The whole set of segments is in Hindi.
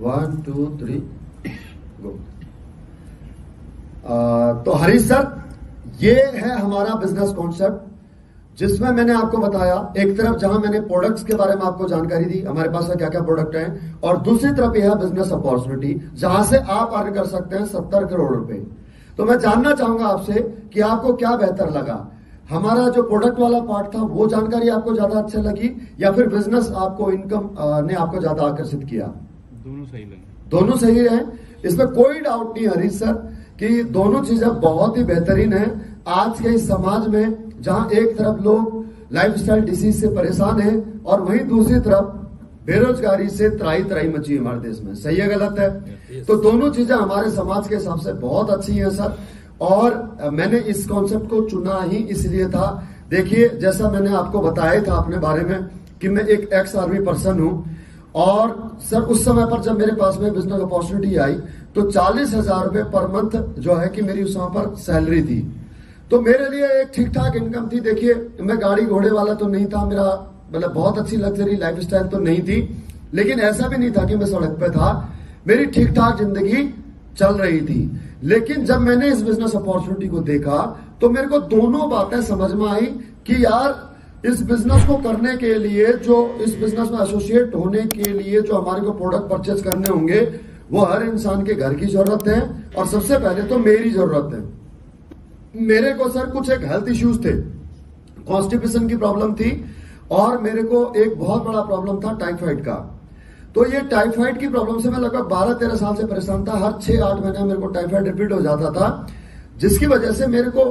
1 2 3 गो। तो हरीश सर, ये है हमारा बिजनेस कॉन्सेप्ट, जिसमें मैंने आपको बताया एक तरफ जहां मैंने प्रोडक्ट्स के बारे में आपको जानकारी दी, हमारे पास क्या क्या प्रोडक्ट हैं, और दूसरी तरफ यह है बिजनेस अपॉर्चुनिटी जहां से आप अर्न कर सकते हैं 70 करोड़ रुपए। तो मैं जानना चाहूंगा आपसे कि आपको क्या बेहतर लगा, हमारा जो प्रोडक्ट वाला पार्ट था वो जानकारी आपको ज्यादा अच्छा लगी, या फिर बिजनेस आपको इनकम ने आपको ज्यादा आकर्षित किया? दोनों सही लगे। दोनों सही है, इसमें कोई डाउट नहीं हरीश सर कि दोनों चीजें बहुत ही बेहतरीन है। आज के इस समाज में जहां एक तरफ लोग लाइफस्टाइल डिसीज से परेशान हैं और वहीं दूसरी तरफ बेरोजगारी से त्राही त्राही मची है हमारे देश में, सही है गलत है? तो दोनों चीजें हमारे समाज के हिसाब से बहुत अच्छी हैं सर, और मैंने इस कॉन्सेप्ट को चुना ही इसलिए था। देखिए, जैसा मैंने आपको बताया था अपने बारे में कि मैं एक एक्स आर्मी पर्सन हूं, और सर उस समय पर जब मेरे पास में बिजनेस अपॉर्चुनिटी आई तो 40,000 रुपए पर मंथ जो है कि मेरी उस समय पर सैलरी थी। तो मेरे लिए एक ठीक ठाक इनकम थी। देखिए, मैं गाड़ी घोड़े वाला तो नहीं था, मेरा मतलब बहुत अच्छी लग्जरी लाइफस्टाइल तो नहीं थी, लेकिन ऐसा भी नहीं था कि मैं सड़क पे था, मेरी ठीक ठाक जिंदगी चल रही थी। लेकिन जब मैंने इस बिजनेस अपॉर्चुनिटी को देखा तो मेरे को दोनों बातें समझ में आई कि यार इस बिजनेस को करने के लिए, जो इस बिजनेस में एसोसिएट होने के लिए जो हमारे को प्रोडक्ट परचेज करने होंगे वो हर इंसान के घर की जरूरत है, और सबसे पहले तो मेरी जरूरत है। मेरे को सर कुछ एक हेल्थ इश्यूज थे, कॉन्स्टिपेशन की प्रॉब्लम थी, और मेरे को एक बहुत बड़ा प्रॉब्लम था टाइफाइड का। तो ये टाइफाइड की प्रॉब्लम से मैं लगभग 12-13 साल से परेशान था। हर 6-8 महीने मेरे को टाइफाइड रिपीट हो जाता था, जिसकी वजह से मेरे को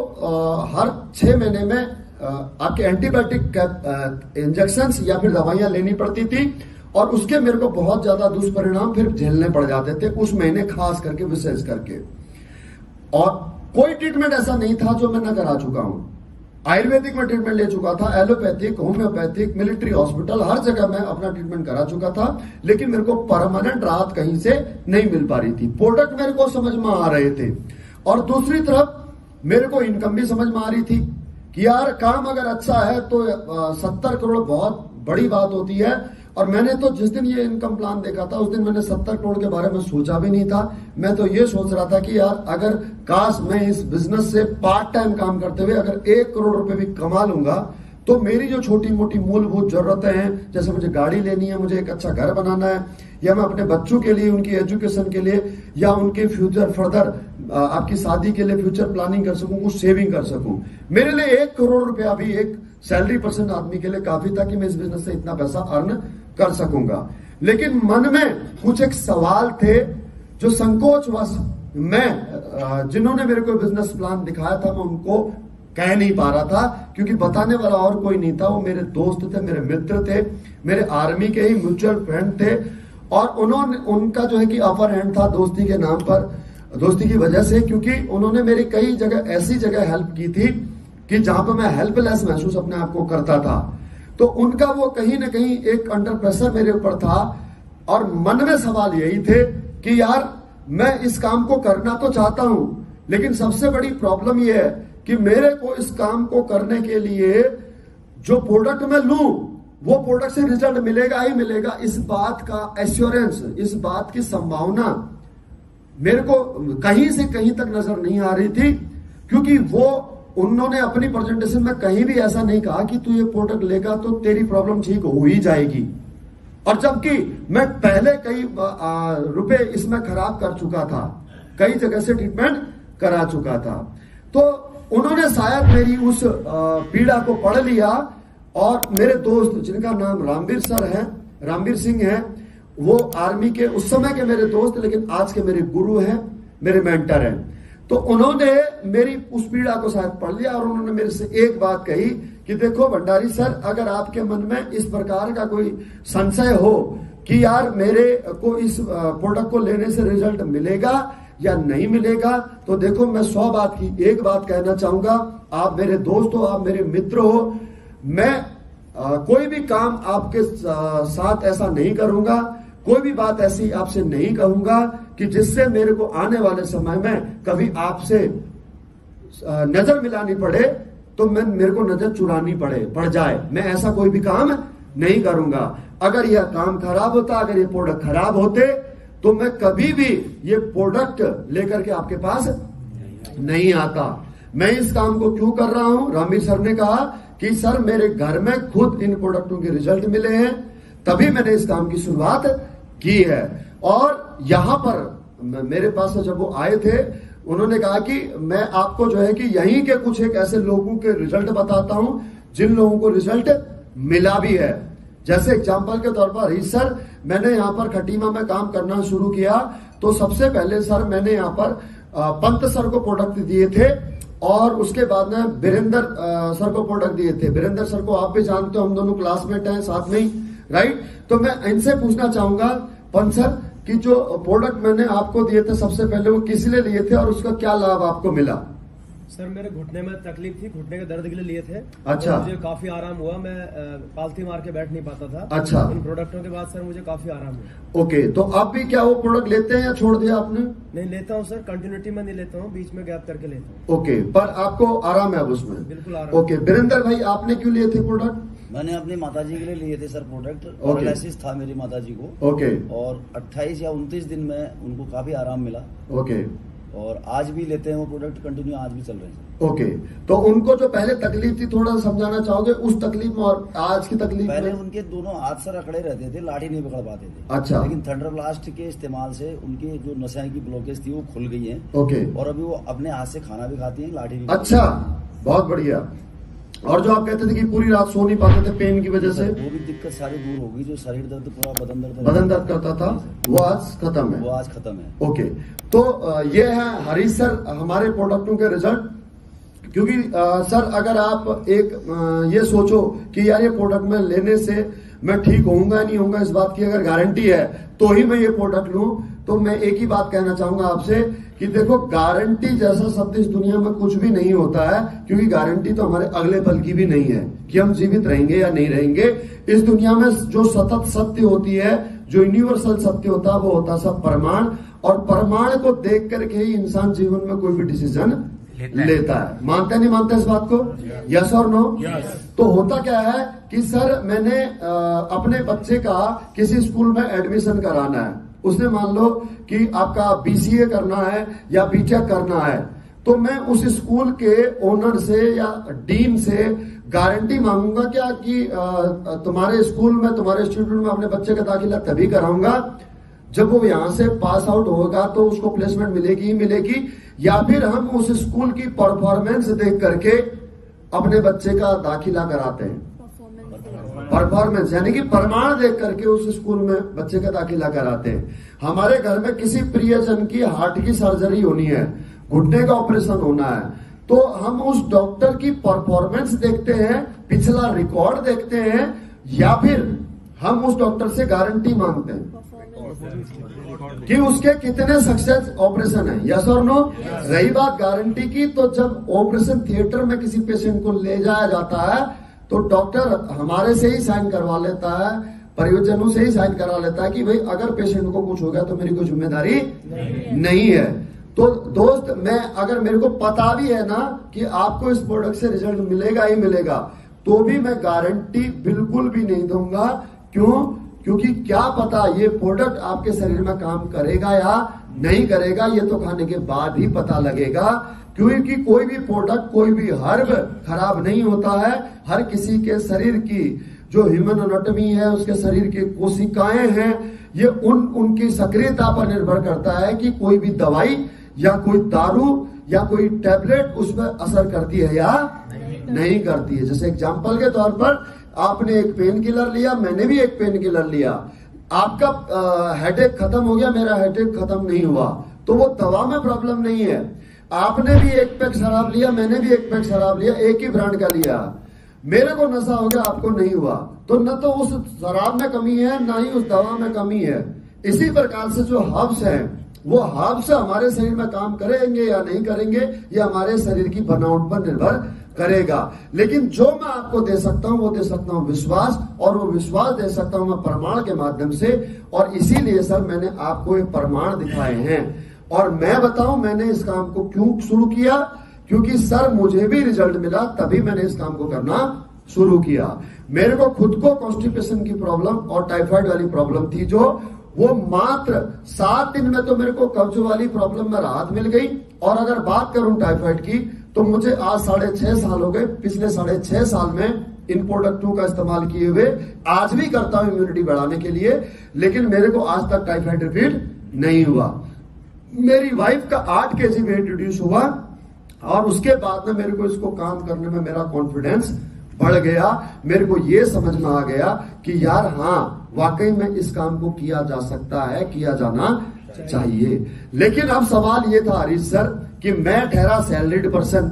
हर 6 महीने में आपके एंटीबायोटिक इंजेक्शन या फिर दवाइयां लेनी पड़ती थी, और उसके मेरे को बहुत ज्यादा दुष्परिणाम फिर झेलने पड़ जाते थे उस महीने, खास करके विशेष करके। और कोई ट्रीटमेंट ऐसा नहीं था जो मैं न करा चुका हूं। आयुर्वेदिक में ट्रीटमेंट ले चुका था, एलोपैथिक, होम्योपैथिक, मिलिट्री हॉस्पिटल, हर जगह मैं अपना ट्रीटमेंट करा चुका था, लेकिन मेरे को परमानेंट राहत कहीं से नहीं मिल पा रही थी। प्रोडक्ट मेरे को समझ में आ रहे थे, और दूसरी तरफ मेरे को इनकम भी समझ में आ रही थी कि यार काम अगर अच्छा है तो 70 करोड़ बहुत बड़ी बात होती है। और मैंने तो जिस दिन ये इनकम प्लान देखा था उस दिन मैंने 70 करोड़ के बारे में सोचा भी नहीं था। मैं तो ये सोच रहा था कि यार अगर काश मैं इस बिजनेस से पार्ट टाइम काम करते हुए अगर 1 करोड़ रुपए भी कमा लूंगा तो मेरी जो छोटी मोटी मूलभूत जरूरतें हैं, जैसे मुझे गाड़ी लेनी है, मुझे एक अच्छा घर बनाना है, या मैं अपने बच्चों के लिए उनकी एजुकेशन के लिए या उनके फ्यूचर फर्दर आपकी शादी के लिए फ्यूचर प्लानिंग कर सकूं, कुछ सेविंग कर सकूं, मेरे लिए 1 करोड़ रुपया भी एक सैलरी पर्सन आदमी के लिए काफी था कि मैं इस बिजनेस से इतना पैसा अर्न कर सकूंगा। लेकिन मन में कुछ एक सवाल थे जो संकोचवश मैं जिन्होंने मेरे को बिजनेस प्लान दिखाया था मैं उनको कह नहीं पा रहा था, क्योंकि बताने वाला और कोई नहीं था। वो मेरे दोस्त थे, मेरे मित्र थे, मेरे आर्मी के ही म्यूचुअल फ्रेंड थे, और उनका जो है कि अपर हैंड था दोस्ती के नाम पर, दोस्ती की वजह से, क्योंकि उन्होंने मेरी कई जगह ऐसी जगह हेल्प की थी कि जहां पर मैं हेल्पलेस महसूस अपने आप को करता था। तो उनका वो कहीं ना कहीं एक अंडर प्रेशर मेरे ऊपर था, और मन में सवाल यही थे कि यार मैं इस काम को करना तो चाहता हूं, लेकिन सबसे बड़ी प्रॉब्लम यह है कि मेरे को इस काम को करने के लिए जो प्रोडक्ट मैं लूं वो प्रोडक्ट से रिजल्ट मिलेगा ही मिलेगा, इस बात का एश्योरेंस, इस बात की संभावना मेरे को कहीं से कहीं तक नजर नहीं आ रही थी। क्योंकि वो उन्होंने अपनी प्रेजेंटेशन में कहीं भी ऐसा नहीं कहा कि तू ये प्रोडक्ट लेगा तो तेरी प्रॉब्लम ठीक हो ही जाएगी, और जबकि मैं पहले कई रुपए इसमें खराब कर चुका था, कई जगह से ट्रीटमेंट करा चुका था। तो उन्होंने शायद मेरी उस पीड़ा को पढ़ लिया, और मेरे दोस्त जिनका नाम रामवीर सर है, रामवीर सिंह है, वो आर्मी के उस समय के मेरे दोस्त लेकिन आज के मेरे गुरु हैं, मेरे मेंटर हैं। तो उन्होंने मेरी उस पीड़ा को शायद पढ़ लिया, और उन्होंने मेरे से एक बात कही कि देखो भंडारी सर, अगर आपके मन में इस प्रकार का कोई संशय हो कि यार मेरे को इस प्रोडक्ट को लेने से रिजल्ट मिलेगा या नहीं मिलेगा, तो देखो मैं 100 बात की एक बात कहना चाहूंगा, आप मेरे दोस्त हो, आप मेरे मित्र हो, मैं कोई भी काम आपके साथ ऐसा नहीं करूंगा, कोई भी बात ऐसी आपसे नहीं कहूंगा कि जिससे मेरे को आने वाले समय में कभी आपसे नजर मिलानी पड़े तो मेरे को नजर चुरानी पड़ जाए। मैं ऐसा कोई भी काम नहीं करूंगा। अगर यह काम खराब होता, अगर ये प्रोडक्ट खराब होते तो मैं कभी भी ये प्रोडक्ट लेकर के आपके पास नहीं आता। मैं इस काम को क्यों कर रहा हूं? रणबीर सर ने कहा कि सर मेरे घर में खुद इन प्रोडक्टों के रिजल्ट मिले हैं, तभी मैंने इस काम की शुरुआत की है। और यहां पर मेरे पास जब वो आए थे, उन्होंने कहा कि मैं आपको जो है कि यहीं के कुछ एक ऐसे लोगों के रिजल्ट बताता हूं जिन लोगों को रिजल्ट मिला भी है। जैसे एग्जाम्पल के तौर पर हरीश सर, मैंने यहाँ पर खटीमा में काम करना शुरू किया तो सबसे पहले सर मैंने यहाँ पर पंत सर को प्रोडक्ट दिए थे और उसके बाद में वीरेंद्र सर को प्रोडक्ट दिए थे। वीरेंद्र सर को आप भी जानते हो, हम दोनों क्लासमेट हैं साथ में ही, राइट। तो मैं इनसे पूछना चाहूंगा पंत सर कि जो प्रोडक्ट मैंने आपको दिए थे सबसे पहले वो किस लिए लिए थे और उसका क्या लाभ आपको मिला? सर मेरे घुटने में तकलीफ थी, घुटने के दर्द के लिए लिए थे। अच्छा। मुझे काफी आराम हुआ, मैं पालथी मार के बैठ नहीं पाता था। अच्छा। इन प्रोडक्टों के बाद सर मुझे काफी आराम हुआ। ओके, तो आप भी क्या वो प्रोडक्ट लेते हैं या छोड़ दिया आपने? नहीं लेता हूँ सर, कंटिन्यूटी में नहीं लेता हूँ, बीच में गैप करके लेता हूँ। ओके, पर आपको आराम है उसमें? बिल्कुल आराम। ओके, वीरेंद्र भाई आपने क्यों लिए थे प्रोडक्ट? मैंने अपनी माताजी के लिए लिए थे सर प्रोडक्ट। पैरालिसिस था मेरी माताजी को। ओके। और 28 या 29 दिन में उनको काफी आराम मिला। ओके। और आज भी लेते हैं वो प्रोडक्ट, कंटिन्यू आज भी चल रहे हैं। ओके, तो उनको जो पहले तकलीफ थी थोड़ा समझाना चाहोगे उस तकलीफ में और आज की तकलीफ पहले में? उनके दोनों हाथ सर अकड़े रहते थे, लाठी नहीं पकड़ पाते थे। अच्छा। लेकिन थंडर ब्लास्ट के इस्तेमाल से उनकी जो नसें की ब्लॉकेज थी वो खुल गई है। ओके। और अभी वो अपने हाथ से खाना भी खाती है, लाठी भी। अच्छा, बहुत बढ़िया। और जो आप कहते थे कि पूरी रात सो नहीं पाते थे पेन की वजह से, वो भी दिक्कत सारी दूर होगी। जो शरीर दर्द, पूरा बदन दर्द करता था, वो आज खत्म है। वो आज खत्म है। ओके, तो ये है हरीश सर हमारे प्रोडक्टों के रिजल्ट। क्योंकि सर अगर आप एक ये सोचो कि यार ये प्रोडक्ट में लेने से मैं ठीक होऊंगा नहीं होऊंगा, इस बात की अगर गारंटी है तो ही मैं ये प्रोडक्ट लूं, तो मैं एक ही बात कहना चाहूंगा आपसे कि देखो गारंटी जैसा शब्द इस दुनिया में कुछ भी नहीं होता है। क्योंकि गारंटी तो हमारे अगले पल की भी नहीं है कि हम जीवित रहेंगे या नहीं रहेंगे। इस दुनिया में जो सतत सत्य होती है, जो यूनिवर्सल सत्य होता है, वो होता है सब प्रमाण। और प्रमाण को देख करके ही इंसान जीवन में कोई भी डिसीजन लेता है। मानते नहीं मानते इस बात को? यस और नो? तो होता क्या है कि सर मैंने अपने बच्चे का किसी स्कूल में एडमिशन कराना है। उसने मान लो कि आपका बीसीए करना है या बीटेक करना है, तो मैं उस स्कूल के ओनर से या डीन से गारंटी मांगूंगा क्या कि तुम्हारे स्कूल में, तुम्हारे इंस्टीट्यूट में अपने बच्चे का दाखिला तभी कराऊंगा जब वो यहां से पास आउट होगा तो उसको प्लेसमेंट मिलेगी ही मिलेगी, या फिर हम उस स्कूल की परफॉर्मेंस देख करके अपने बच्चे का दाखिला कराते हैं। परफॉर्मेंस यानी कि प्रमाण देख करके उस स्कूल में बच्चे का दाखिला कराते हैं। हमारे घर में किसी प्रियजन की हार्ट की सर्जरी होनी है, घुटने का ऑपरेशन होना है, तो हम उस डॉक्टर की परफॉर्मेंस देखते हैं, पिछला रिकॉर्ड देखते हैं, या फिर हम उस डॉक्टर से गारंटी मांगते हैं कि उसके कितने सक्सेस ऑपरेशन है। यस और नो? रही बात गारंटी की, तो जब ऑपरेशन थिएटर में किसी पेशेंट को ले जाया जाता है तो डॉक्टर हमारे से ही साइन करवा लेता है, परिजनों से ही साइन करा लेता है कि भाई अगर पेशेंट को कुछ हो गया तो मेरी कोई जिम्मेदारी नहीं है। तो दोस्त, मैं अगर मेरे को पता भी है ना कि आपको इस प्रोडक्ट से रिजल्ट मिलेगा ही मिलेगा, तो भी मैं गारंटी बिल्कुल भी नहीं दूंगा। क्यों? क्योंकि क्या पता ये प्रोडक्ट आपके शरीर में काम करेगा या नहीं करेगा, ये तो खाने के बाद ही पता लगेगा। क्योंकि कोई भी प्रोडक्ट, कोई भी हर्ब खराब नहीं होता है। हर किसी के शरीर की जो ह्यूमन एनाटॉमी है, उसके शरीर की कोशिकाएं हैं, ये उनकी सक्रियता पर निर्भर करता है कि कोई भी दवाई या कोई दारू या कोई टैबलेट उसमें असर करती है या नहीं करती है। जैसे एग्जांपल के तौर पर आपने एक पेन किलर लिया, मैंने भी एक पेन किलर लिया, आपका हेडेक खत्म हो गया, मेरा हेडेक खत्म नहीं हुआ, तो वो दवा में प्रॉब्लम नहीं है। आपने भी एक पैक शराब लिया, मैंने भी एक पैक शराब लिया, एक ही ब्रांड का लिया, मेरे को नशा हो गया, आपको नहीं हुआ, तो न तो उस शराब में कमी है ना ही उस दवा में कमी है। इसी प्रकार से जो हर्ब्स हैं, वो हर्ब्स हमारे शरीर में काम करेंगे या नहीं करेंगे, ये हमारे शरीर की बनावट पर निर्भर करेगा। लेकिन जो मैं आपको दे सकता हूं वो दे सकता हूं विश्वास, और वो विश्वास दे सकता हूं मैं प्रमाण के माध्यम से। और इसीलिए सर मैंने आपको ये प्रमाण दिखाए हैं। और मैं बताऊं मैंने इस काम को क्यों शुरू किया, क्योंकि सर मुझे भी रिजल्ट मिला, तभी मैंने इस काम को करना शुरू किया। मेरे को खुद को कॉन्स्टिपेशन की प्रॉब्लम और टाइफाइड वाली प्रॉब्लम थी, जो वो मात्र 7 दिन में तो मेरे को कब्ज वाली प्रॉब्लम में राहत मिल गई। और अगर बात करूं टाइफाइड की, तो मुझे आज 6.5 साल हो गए। पिछले 6.5 साल में इन प्रोडक्टों का इस्तेमाल किए हुए आज भी करता हूं इम्यूनिटी बढ़ाने के लिए, लेकिन मेरे को आज तक टाइफाइड रिपीट नहीं हुआ। मेरी वाइफ का 8 kg वेट रिड्यूस हुआ और उसके बाद में मेरे को इसको काम करने में मेरा कॉन्फिडेंस बढ़ गया। मेरे को ये समझ में आ गया कि यार हाँ, वाकई में इस काम को किया जा सकता है, किया जाना चाहिए। लेकिन अब सवाल ये था हरीश सर कि मैं ठहरा सैलरीड पर्सन,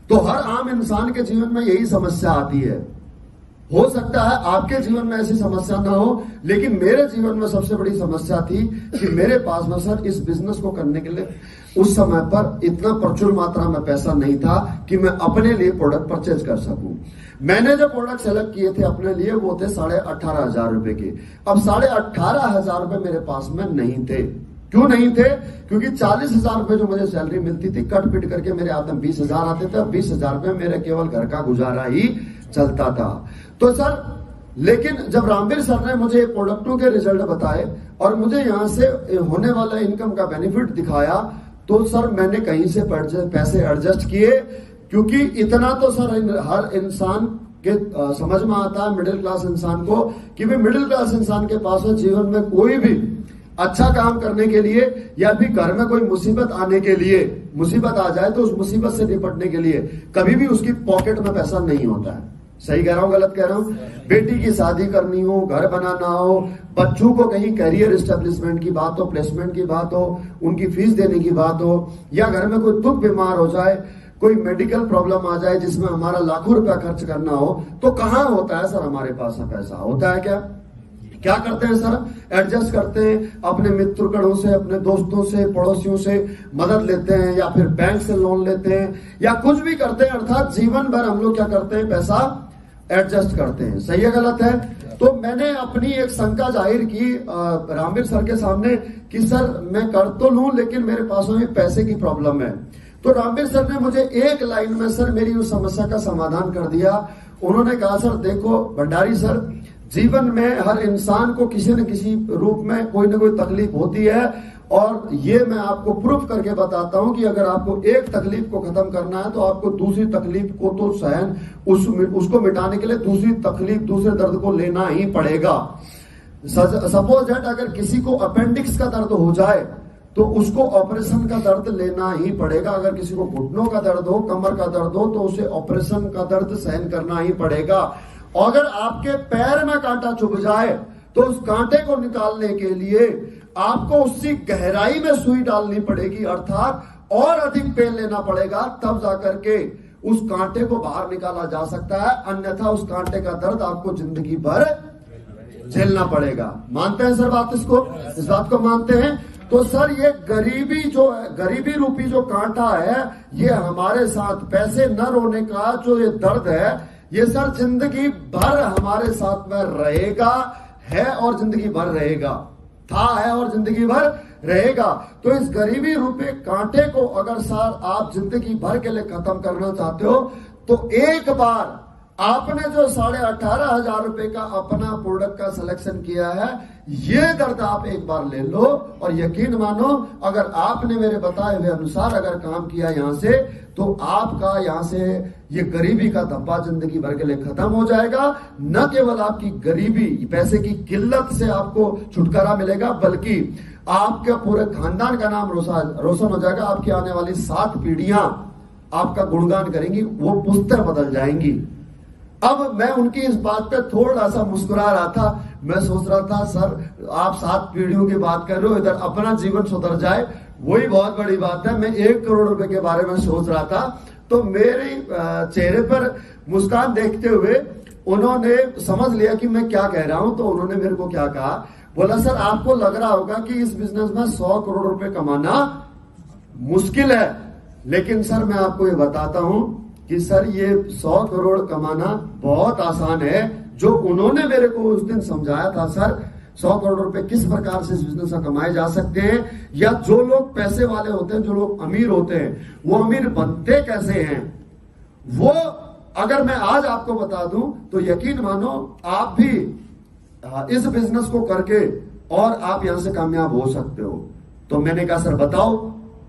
तो हर आम इंसान के जीवन में यही समस्या आती है। हो सकता है आपके जीवन में ऐसी समस्या ना हो, लेकिन मेरे जीवन में सबसे बड़ी समस्या थी कि मेरे पास में सर इस बिजनेस को करने के लिए उस समय पर इतना प्रचुर मात्रा में पैसा नहीं था कि मैं अपने लिए प्रोडक्ट परचेज कर सकूं। मैंने जो प्रोडक्ट सेलेक्ट किए थे अपने लिए वो थे 18,500 रुपए के। अब 18,500 रुपए मेरे पास में नहीं थे। क्यों नहीं थे? क्योंकि 40,000 रुपए जो मुझे सैलरी मिलती थी, कट पिट करके मेरे हाथ में 20,000 आते थे। 20,000 रुपए मेरे केवल घर का गुजारा ही चलता था। तो सर, लेकिन जब रामवीर सर ने मुझे प्रोडक्टों के रिजल्ट बताए और मुझे यहां से होने वाला इनकम का बेनिफिट दिखाया, तो सर मैंने कहीं से पैसे एडजस्ट किए। क्योंकि इतना तो सर हर इंसान के समझ में आता है, मिडिल क्लास इंसान को, कि भाई मिडिल क्लास इंसान के पास में जीवन में कोई भी अच्छा काम करने के लिए या फिर घर में कोई मुसीबत आने के लिए, मुसीबत आ जाए तो उस मुसीबत से निपटने के लिए कभी भी उसकी पॉकेट में पैसा नहीं होता है। सही कह रहा हूं, गलत कह रहा हूं? बेटी की शादी करनी हो, घर बनाना हो, बच्चों को कहीं करियर एस्टेब्लिशमेंट की बात हो, प्लेसमेंट की बात हो, उनकी फीस देने की बात हो, या घर में कोई दुख बीमार हो जाए, कोई मेडिकल प्रॉब्लम आ जाए जिसमें हमारा लाखों रुपया खर्च करना हो, तो कहां होता है सर हमारे पास में पैसा? होता है क्या? क्या करते हैं सर? एडजस्ट करते हैं, अपने मित्रगणों से, अपने दोस्तों से, पड़ोसियों से मदद लेते हैं, या फिर बैंक से लोन लेते हैं, या कुछ भी करते हैं। अर्थात जीवन भर हम लोग क्या करते हैं? पैसा एडजस्ट करते हैं। सही है, गलत है? तो मैंने अपनी एक शंका जाहिर की रामवीर सर के सामने कि सर मैं कर तो लूं, लेकिन मेरे पास में पैसे की प्रॉब्लम है। तो रामवीर सर ने मुझे एक लाइन में सर मेरी उस समस्या का समाधान कर दिया। उन्होंने कहा, सर देखो भंडारी सर, जीवन में हर इंसान को किसी न किसी रूप में कोई ना कोई तकलीफ होती है, और ये मैं आपको प्रूफ करके बताता हूं कि अगर आपको एक तकलीफ को खत्म करना है तो आपको दूसरी तकलीफ को तो सहन उसको मिटाने के लिए दूसरी तकलीफ, दूसरे दर्द को लेना ही पड़ेगा। सपोज दैट अगर किसी को अपेंडिक्स का दर्द हो जाए तो उसको ऑपरेशन का दर्द लेना ही पड़ेगा। अगर किसी को घुटनों का दर्द हो, कमर का दर्द हो, तो उसे ऑपरेशन का दर्द सहन करना ही पड़ेगा। अगर आपके पैर में कांटा चुभ जाए तो उस कांटे को निकालने के लिए आपको उसकी गहराई में सुई डालनी पड़ेगी, अर्थात और अधिक पेन लेना पड़ेगा, तब जाकर के उस कांटे को बाहर निकाला जा सकता है। अन्यथा उस कांटे का दर्द आपको जिंदगी भर झेलना पड़ेगा। मानते हैं सर बात? इस बात को मानते हैं? तो सर ये गरीबी जो है, गरीबी रूपी जो कांटा है, ये हमारे साथ पैसे न रोने का जो ये दर्द है, ये सर जिंदगी भर हमारे साथ में रहेगा, है और जिंदगी भर रहेगा, था, है और जिंदगी भर रहेगा। तो इस गरीबी रूपी कांटे को अगर सर आप जिंदगी भर के लिए खत्म करना चाहते हो, तो एक बार आपने जो 18,500 रुपए का अपना प्रोडक्ट का सिलेक्शन किया है, ये दर्द आप एक बार ले लो, और यकीन मानो अगर आपने मेरे बताए हुए अनुसार अगर काम किया यहां से, तो आपका यहां से ये गरीबी का धब्बा जिंदगी भर के लिए खत्म हो जाएगा। न केवल आपकी गरीबी, पैसे की किल्लत से आपको छुटकारा मिलेगा, बल्कि आपके पूरे खानदान का नाम रोशन हो जाएगा। आपकी आने वाली 7 पीढ़ियां आपका गुणगान करेंगी, वो पुस्तक बदल जाएंगी। अब मैं उनकी इस बात पे थोड़ा सा मुस्कुरा रहा था। मैं सोच रहा था सर आप 7 पीढ़ियों की बात कर रहे हो, इधर अपना जीवन सुधर जाए, वही बहुत बड़ी बात है। मैं 1 करोड़ रुपए के बारे में सोच रहा था। तो मेरे चेहरे पर मुस्कान देखते हुए उन्होंने समझ लिया कि मैं क्या कह रहा हूं। तो उन्होंने मेरे को क्या कहा, बोला सर आपको लग रहा होगा कि इस बिजनेस में 100 करोड़ रुपए कमाना मुश्किल है, लेकिन सर मैं आपको ये बताता हूं कि सर ये 100 करोड़ कमाना बहुत आसान है। जो उन्होंने मेरे को उस दिन समझाया था, सर 100 करोड़ रुपए किस प्रकार से इस बिजनेस में कमाए जा सकते हैं, या जो लोग पैसे वाले होते हैं, जो लोग अमीर होते हैं, वो अमीर बनते कैसे हैं, वो अगर मैं आज आपको बता दूं तो यकीन मानो आप भी इस बिजनेस को करके और आप यहां से कामयाब हो सकते हो। तो मैंने कहा सर बताओ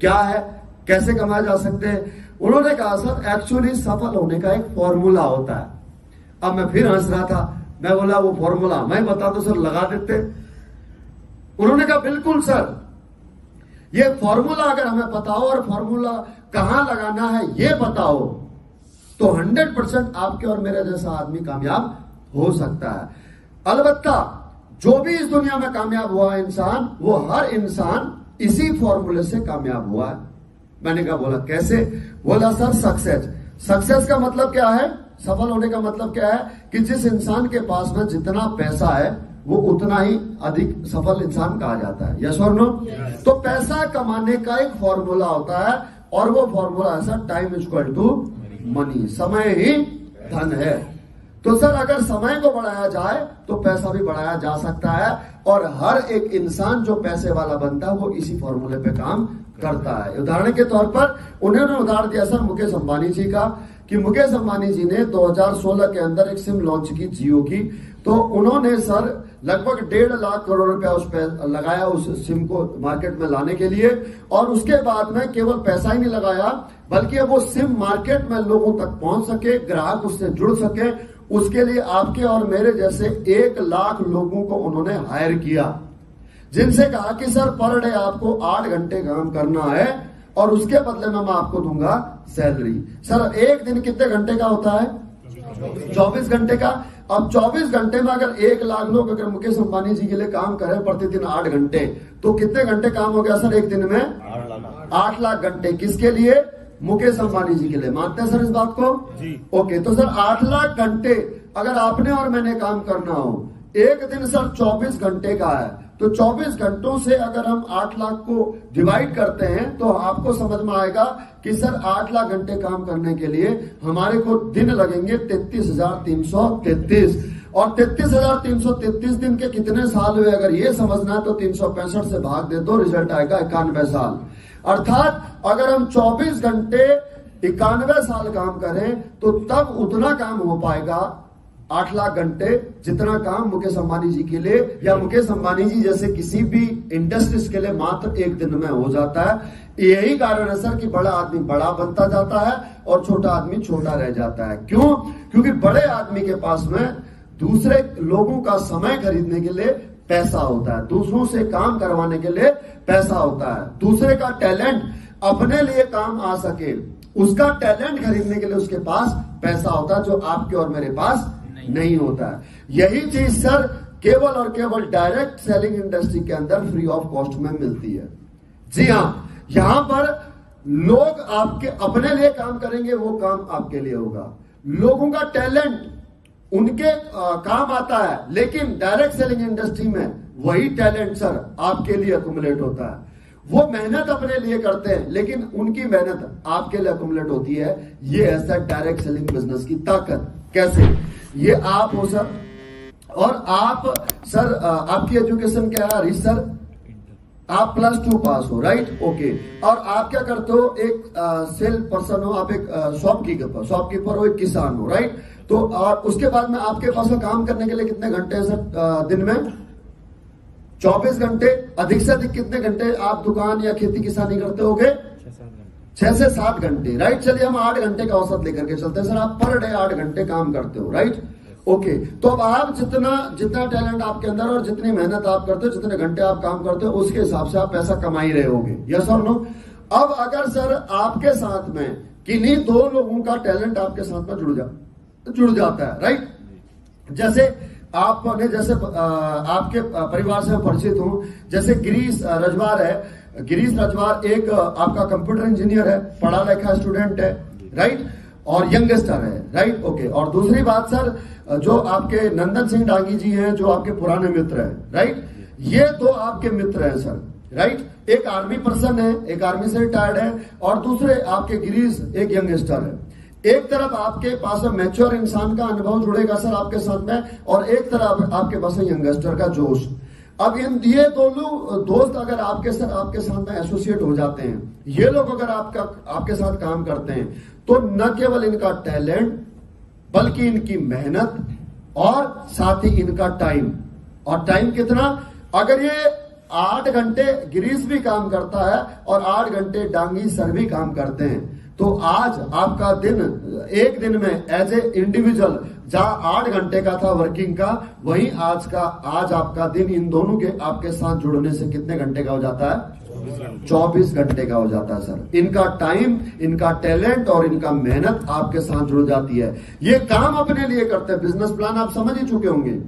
क्या है, कैसे कमाए जा सकते हैं। उन्होंने कहा सर एक्चुअली सफल होने का एक फॉर्मूला होता है। अब मैं फिर हंस रहा था, मैं बोला वो फॉर्मूला मैं बता दो सर, लगा देते। उन्होंने कहा बिल्कुल सर, ये फॉर्मूला अगर हमें पता हो और फॉर्मूला कहां लगाना है ये बताओ तो 100% आपके और मेरे जैसा आदमी कामयाब हो सकता है। अलबत्ता जो भी इस दुनिया में कामयाब हुआ है इंसान, वो हर इंसान इसी फॉर्मूले से कामयाब हुआ है। मैंने कहा बोला कैसे? बोला सर सक्सेस का मतलब क्या है, सफल होने का मतलब क्या है कि जिस इंसान के पास में जितना पैसा है वो उतना ही अधिक सफल इंसान कहा जाता है। यस और नो? तो पैसा कमाने का एक फॉर्मूला होता है और वो फॉर्मूला ऐसा टाइम इक्वल टू मनी, समय ही धन है। तो सर अगर समय को बढ़ाया जाए तो पैसा भी बढ़ाया जा सकता है और हर एक इंसान जो पैसे वाला बनता है वो इसी फॉर्मूले पे काम करता है। उदाहरण के तौर पर उन्होंने उदाहरण दिया सर मुकेश अंबानी जी का कि मुकेश अंबानी जी ने 2016 के अंदर एक सिम लॉन्च की जियो की। तो उन्होंने सर लगभग 1.5 लाख करोड़ रुपया उस पर लगाया उस सिम को मार्केट में लाने के लिए। और उसके बाद में केवल पैसा ही नहीं लगाया बल्कि वो सिम मार्केट में लोगों तक पहुंच सके, ग्राहक उससे जुड़ सके, उसके लिए आपके और मेरे जैसे 1 लाख लोगों को उन्होंने हायर किया, जिनसे कहा कि सर पर डे आपको 8 घंटे काम करना है और उसके बदले में मैं आपको दूंगा सैलरी। सर एक दिन कितने घंटे का होता है? 24 घंटे का। अब 24 घंटे में अगर 1 लाख लोग अगर मुकेश अंबानी जी के लिए काम करें प्रतिदिन 8 घंटे तो कितने घंटे काम हो गया सर एक दिन में? 8 लाख घंटे। किसके लिए? मुकेश अंबानी जी के लिए। मानते हैं सर इस बात को? जी। ओके, तो सर 8 लाख घंटे अगर आपने और मैंने काम करना हो, एक दिन सर 24 घंटे का है, तो 24 घंटों से अगर हम 8 लाख को डिवाइड करते हैं तो आपको समझ में आएगा कि सर 8 लाख घंटे काम करने के लिए हमारे को दिन लगेंगे 33,333 और 33,333 दिन के कितने साल हुए अगर ये समझना है तो 365 से भाग दे दो, रिजल्ट आएगा 91 साल। अर्थात अगर हम 24 घंटे 91 साल काम करें तो तब उतना काम हो पाएगा 8 लाख घंटे जितना काम मुकेश अंबानी जी के लिए या मुकेश अंबानी जी जैसे किसी भी इंडस्ट्रीज के लिए मात्र एक दिन में हो जाता है। यही कारण है सर कि बड़ा आदमी बड़ा बनता जाता है और छोटा आदमी छोटा रह जाता है। क्यों? क्योंकि बड़े आदमी के पास में दूसरे लोगों का समय खरीदने के लिए पैसा होता है, दूसरों से काम करवाने के लिए पैसा होता है, दूसरे का टैलेंट अपने लिए काम आ सके उसका टैलेंट खरीदने के लिए उसके पास पैसा होता है, जो आपके और मेरे पास नहीं होता है। यही चीज सर केवल और केवल डायरेक्ट सेलिंग इंडस्ट्री के अंदर फ्री ऑफ कॉस्ट में मिलती है। जी हाँ, यहां पर लोग आपके अपने लिए काम करेंगे, वो काम आपके लिए होगा। लोगों का टैलेंट उनके काम आता है, लेकिन डायरेक्ट सेलिंग इंडस्ट्री में वही टैलेंट सर आपके लिए अकुमुलेट होता है। वो मेहनत अपने लिए करते हैं लेकिन उनकी मेहनत आपके लिए अकुमुलेट होती है। ये है सर डायरेक्ट सेलिंग बिजनेस की ताकत। कैसे? ये आप हो सर, और आप सर आपकी एजुकेशन क्या है हरीश सर? आप +2 पास हो, राइट? ओके। और आप क्या करते हो? एक सेल पर्सन हो, आप एक शॉपकीपर हो, एक किसान हो, राइट? तो और उसके बाद में आपके पास में काम करने के लिए कितने घंटे सर दिन में? 24 घंटे। अधिक से अधिक कितने घंटे आप दुकान या खेती किसानी करते होगे? 6 से 7 घंटे, राइट? चलिए हम 8 घंटे का औसत लेकर के चलते हैं सर। आप पर डे 8 घंटे काम करते हो, राइट? ओके। तो अब आप जितना टैलेंट आपके अंदर और जितनी मेहनत आप करते हो, जितने घंटे आप काम करते हो, उसके हिसाब से आप पैसा कमा ही रहे होगे। यस और नो? अब अगर सर आपके साथ में किन्हीं 2 लोगों का टैलेंट आपके साथ में जुड़ जाता है, राइट? जैसे आपने आपके परिवार से परिचित हूं, जैसे गिरीश रजवार है। गिरीश रजवार एक आपका कंप्यूटर इंजीनियर है, पढ़ा लिखा स्टूडेंट है, राइट? और यंगस्टर है, राइट? ओके। और दूसरी बात सर, जो आपके नंदन सिंह डांगी जी हैं, जो आपके पुराने मित्र हैं, राइट? ये 2 आपके मित्र हैं सर, राइट? एक आर्मी पर्सन है, एक आर्मी से रिटायर्ड है, और दूसरे आपके गिरीश एक यंगस्टर है। एक तरफ आपके पास मैच्योर इंसान का अनुभव जुड़ेगा सर आपके साथ में, और एक तरफ आपके पास यंगस्टर का जोश। अब ये दोनों दोस्त अगर आपके साथ में एसोसिएट हो जाते हैं, ये लोग अगर आपके साथ काम करते हैं, तो न केवल इनका टैलेंट बल्कि इनकी मेहनत और साथ ही इनका टाइम। और टाइम कितना? अगर ये 8 घंटे गिरीश भी काम करता है और 8 घंटे डांगी सर भी काम करते हैं, तो आज आपका दिन, एक दिन में एज ए इंडिविजुअल जहां 8 घंटे का था वर्किंग का, वहीं आज आपका दिन इन दोनों के आपके साथ जुड़ने से कितने घंटे का हो जाता है? 24 घंटे का हो जाता है सर। इनका टाइम, इनका टैलेंट और इनका मेहनत आपके साथ जुड़ जाती है। ये काम अपने लिए करते हैं। बिजनेस प्लान आप समझ ही चुके होंगे।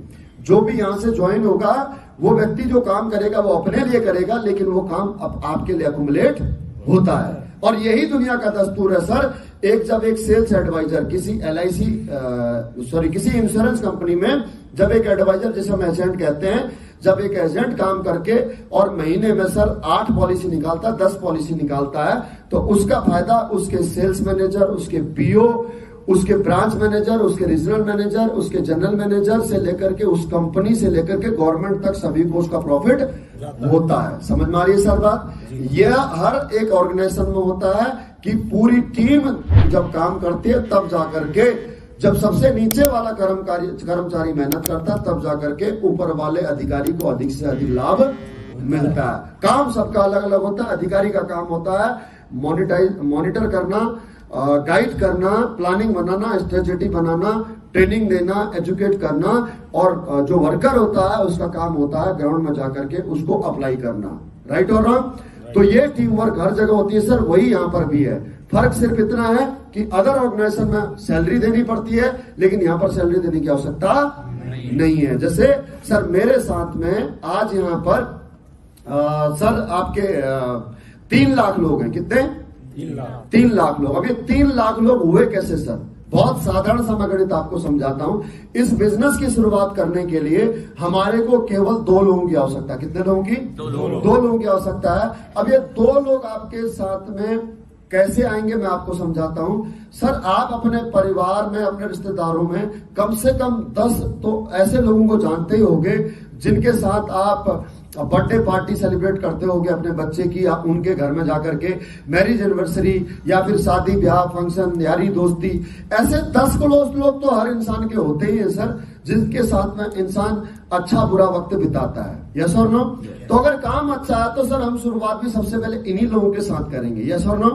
जो भी यहां से ज्वाइन होगा, वो व्यक्ति जो काम करेगा वो अपने लिए करेगा, लेकिन वो काम अब आपके लिए अकुमुलेट होता है। और यही दुनिया का दस्तूर है सर। जब एक सेल्स एडवाइजर किसी किसी इंश्योरेंस कंपनी में, जब एक एडवाइजर, जिसे हम एजेंट कहते हैं, जब एक एजेंट काम करके और महीने में सर 8 पॉलिसी निकालता है, 10 पॉलिसी निकालता है, तो उसका फायदा उसके सेल्स मैनेजर, उसके पीओ, उसके ब्रांच मैनेजर, उसके रीजनल मैनेजर, उसके जनरल मैनेजर से लेकर के उस कंपनी से लेकर के गवर्नमेंट तक सभी को उसका प्रॉफिट होता है। समझ में आ रही है सर बात? यह हर एक ऑर्गेनाइजेशन में होता है कि पूरी टीम जब काम करती है, तब जाकर के, जब सबसे नीचे वाला कर्मचारी मेहनत करता है, तब जाकर के ऊपर वाले अधिकारी को अधिक से अधिक लाभ मिलता है। काम सबका अलग अलग होता है। अधिकारी का काम होता है मॉनिटर करना, गाइड करना, प्लानिंग बनाना, स्ट्रेटेजी बनाना, ट्रेनिंग देना, एजुकेट करना, और जो वर्कर होता है उसका काम होता है ग्राउंड में जाकर के उसको अप्लाई करना। राइट और रॉन्ग? तो ये टीम वर्क हर जगह होती है सर, वही यहां पर भी है। फर्क सिर्फ इतना है कि अदर ऑर्गेनाइजेशन में सैलरी देनी पड़ती है, लेकिन यहां पर सैलरी देने की आवश्यकता नहीं है। जैसे सर मेरे साथ में आज यहां पर सर आपके 3 लाख लोग हैं। कितने? 3 लाख लोग। अब ये 3 लाख लोग हुए कैसे सर? बहुत साधारण सा मैं गणित आपको समझाता हूं। इस बिजनेस की शुरुआत करने के लिए हमारे को केवल 2 लोगों की आवश्यकता है। कितने लोगों की? 2 लोगों की आवश्यकता है। अब ये 2 लोग आपके साथ में कैसे आएंगे मैं आपको समझाता हूं। सर आप अपने परिवार में, अपने रिश्तेदारों में कम से कम 10 तो ऐसे लोगों को जानते ही होंगे जिनके साथ आप बर्थडे पार्टी सेलिब्रेट करते होंगे अपने बच्चे की, आप उनके घर में जाकर के मैरिज एनिवर्सरी या फिर शादी ब्याह फंक्शन, यारी दोस्ती, ऐसे 10 क्लोज लोग तो हर इंसान के होते ही है सर, जिनके साथ में इंसान अच्छा बुरा वक्त बिताता है। यस और नो? तो अगर काम अच्छा है तो सर हम शुरुआत भी सबसे पहले इन्हीं लोगों के साथ करेंगे। यस और नो?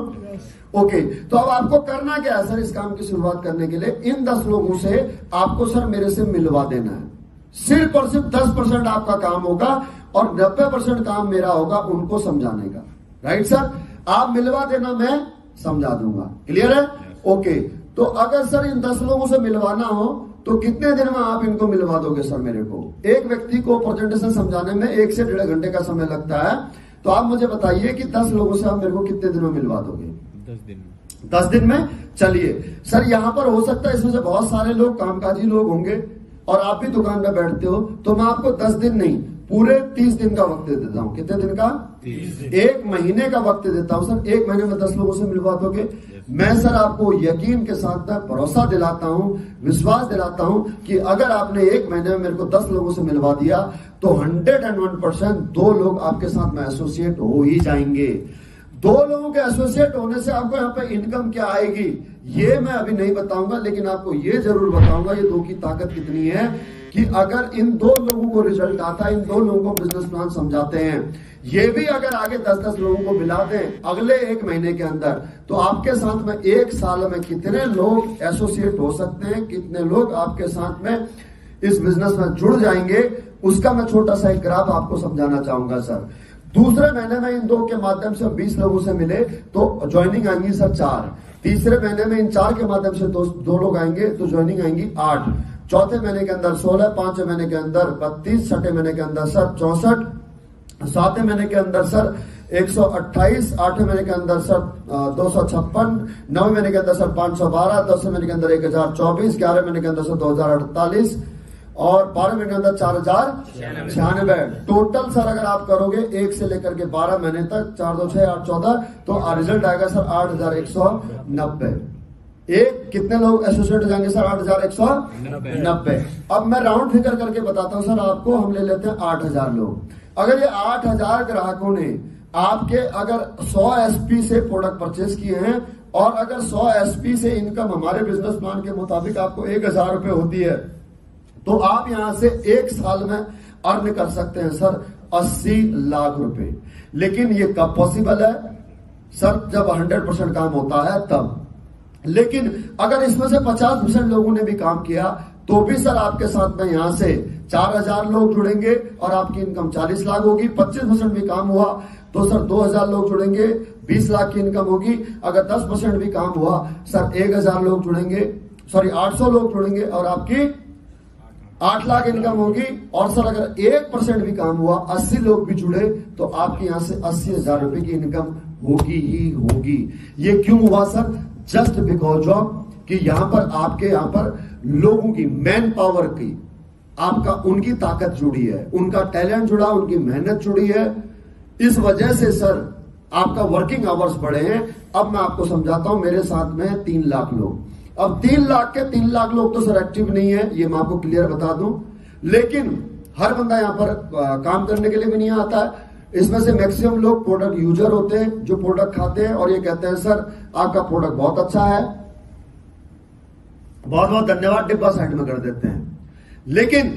ओके। तो अब आपको करना क्या है सर इस काम की शुरुआत करने के लिए? इन 10 लोगों से आपको सर मेरे से मिलवा देना है। सिर्फ और सिर्फ 10% आपका काम होगा और 90% काम मेरा होगा उनको समझाने का। Right sir? आप मिलवा देना, मैं समझा दूंगा। क्लियर है? ओके। तो अगर सर इन 10 लोगों से मिलवाना हो तो कितने दिन में आप इनको मिलवा दोगे सर मेरे को? एक व्यक्ति को प्रेजेंटेशन समझाने में 1 से 1.5 घंटे का समय लगता है। तो आप मुझे बताइए कि 10 लोगों से आप मेरे को कितने दिन में मिलवा दोगे? 10 दिन में। चलिए सर, यहां पर हो सकता है इसमें से बहुत सारे लोग कामकाजी लोग होंगे और आप भी दुकान पे बैठते हो, तो मैं आपको 10 दिन नहीं पूरे 30 दिन का वक्त दे देता हूं। कितने दिन का? 1 महीने का वक्त देता हूं सर। 1 महीने में 10 लोगों से मिलवा दोगे? मैं सर आपको यकीन के साथ भरोसा दिलाता हूं, विश्वास दिलाता हूं कि अगर आपने 1 महीने में मेरे को 10 लोगों से मिलवा दिया तो 101% 2 लोग आपके साथ में एसोसिएट हो ही जाएंगे। 2 लोगों के एसोसिएट होने से आपको यहाँ पे इनकम क्या आएगी ये मैं अभी नहीं बताऊंगा, लेकिन आपको ये जरूर बताऊंगा ये 2 की ताकत कितनी है कि अगर इन 2 लोगों को रिजल्ट आता है, इन 2 लोगों को बिजनेस प्लान समझाते हैं, ये भी अगर आगे 10-10 लोगों को मिला दें अगले 1 महीने के अंदर, तो आपके साथ में 1 साल में कितने लोग एसोसिएट हो सकते हैं, कितने लोग आपके साथ में इस बिजनेस में जुड़ जाएंगे, उसका मैं छोटा सा एक ग्राफ आपको समझाना चाहूंगा सर। दूसरे महीने में इन 2 के माध्यम से 20 लोगों से मिले तो ज्वाइनिंग आएंगी सर 4। तीसरे महीने में इन 4 के माध्यम से 2 लोग आएंगे तो ज्वाइनिंग आएंगी 8। चौथे महीने के अंदर 16, 5वें महीने के अंदर 32, 6ठे महीने के अंदर सर 64, 7वें महीने के अंदर सर 128, 8वें महीने के अंदर सर 256, 9वें महीने के अंदर सर 512, 10वें महीने के अंदर 1024, 11वें महीने के अंदर सर 2048 और 12वें महीने के अंदर 4096। टोटल सर अगर आप करोगे 1 से लेकर के 12 महीने तक 4, 2, 6, 8, 14 तो रिजल्ट आएगा सर 8190। कितने लोग एसोसिएट हो जाएंगे सर? 8190। अब मैं राउंड फिगर करके बताता हूं सर आपको। हम ले लेते हैं 8000 लोग। अगर ये 8000 ग्राहकों ने आपके अगर 100 एसपी से प्रोडक्ट परचेज किए हैं और अगर 100 एसपी से इनकम हमारे बिजनेस प्लान के मुताबिक आपको 1000 रुपए होती है, तो आप यहां से 1 साल में अर्न कर सकते हैं सर 80 लाख रुपए। लेकिन ये कब पॉसिबल है सर? जब 100% काम होता है तब। लेकिन अगर इसमें से 50% लोगों ने भी काम किया तो भी सर आपके साथ में यहां से 4000 लोग जुड़ेंगे और आपकी इनकम 40 लाख होगी। 25% भी काम हुआ तो सर 2000 लोग जुड़ेंगे, 20 लाख की इनकम होगी। अगर 10% भी काम हुआ सर 1000 लोग जुड़ेंगे, 800 लोग जुड़ेंगे और आपकी 8 लाख इनकम होगी। और सर अगर 1% भी काम हुआ, 80 लोग भी जुड़े तो आपके यहां से 80,000 रुपए की इनकम होगी ही होगी। ये क्यों हुआ सर? जस्ट बिकॉज ऑफ कि यहां पर आपके यहां पर लोगों की मैन पावर की आपका उनकी ताकत जुड़ी है, उनका टैलेंट जुड़ा, उनकी मेहनत जुड़ी है। इस वजह से सर आपका वर्किंग आवर्स बढ़े हैं। अब मैं आपको समझाता हूं, मेरे साथ में 3 लाख लोग। अब 3 लाख के 3 लाख लोग तो सर एक्टिव नहीं है, ये मैं आपको क्लियर बता दूं। लेकिन हर बंदा यहां पर काम करने के लिए भी नहीं आता है। इसमें से मैक्सिमम लोग प्रोडक्ट यूजर होते हैं, जो प्रोडक्ट खाते हैं और ये कहते हैं सर आपका प्रोडक्ट बहुत अच्छा है, बहुत बहुत धन्यवाद, डिब्बा साइड में कर देते हैं। लेकिन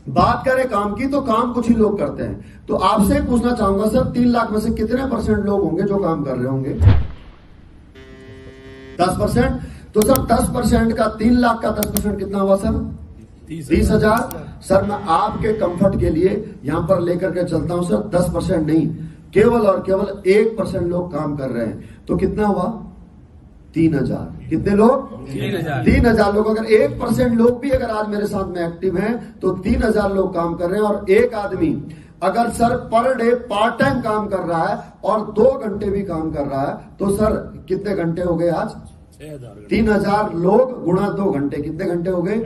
बात करें काम की तो काम कुछ ही लोग करते हैं। तो आपसे पूछना चाहूंगा सर 3 लाख में से कितने % लोग होंगे जो काम कर रहे होंगे? 10%। तो सर 10% का 3 लाख का 10% कितना हुआ सर? 30,000। सर मैं आपके कंफर्ट के लिए यहां पर लेकर के चलता हूं सर, 10% नहीं, केवल और केवल 1% लोग काम कर रहे हैं तो कितना हुआ? 3,000। कितने लोग? 3,000 लोग। अगर 1% लोग भी अगर आज मेरे साथ में एक्टिव हैं तो 3,000 लोग काम कर रहे हैं। और एक आदमी अगर sir per day part time काम कर रहा है और 2 घंटे भी काम कर रहा है तो सर कितने घंटे हो गए आज? 3,000 लोग गुणा 2 घंटे, कितने घंटे हो गए?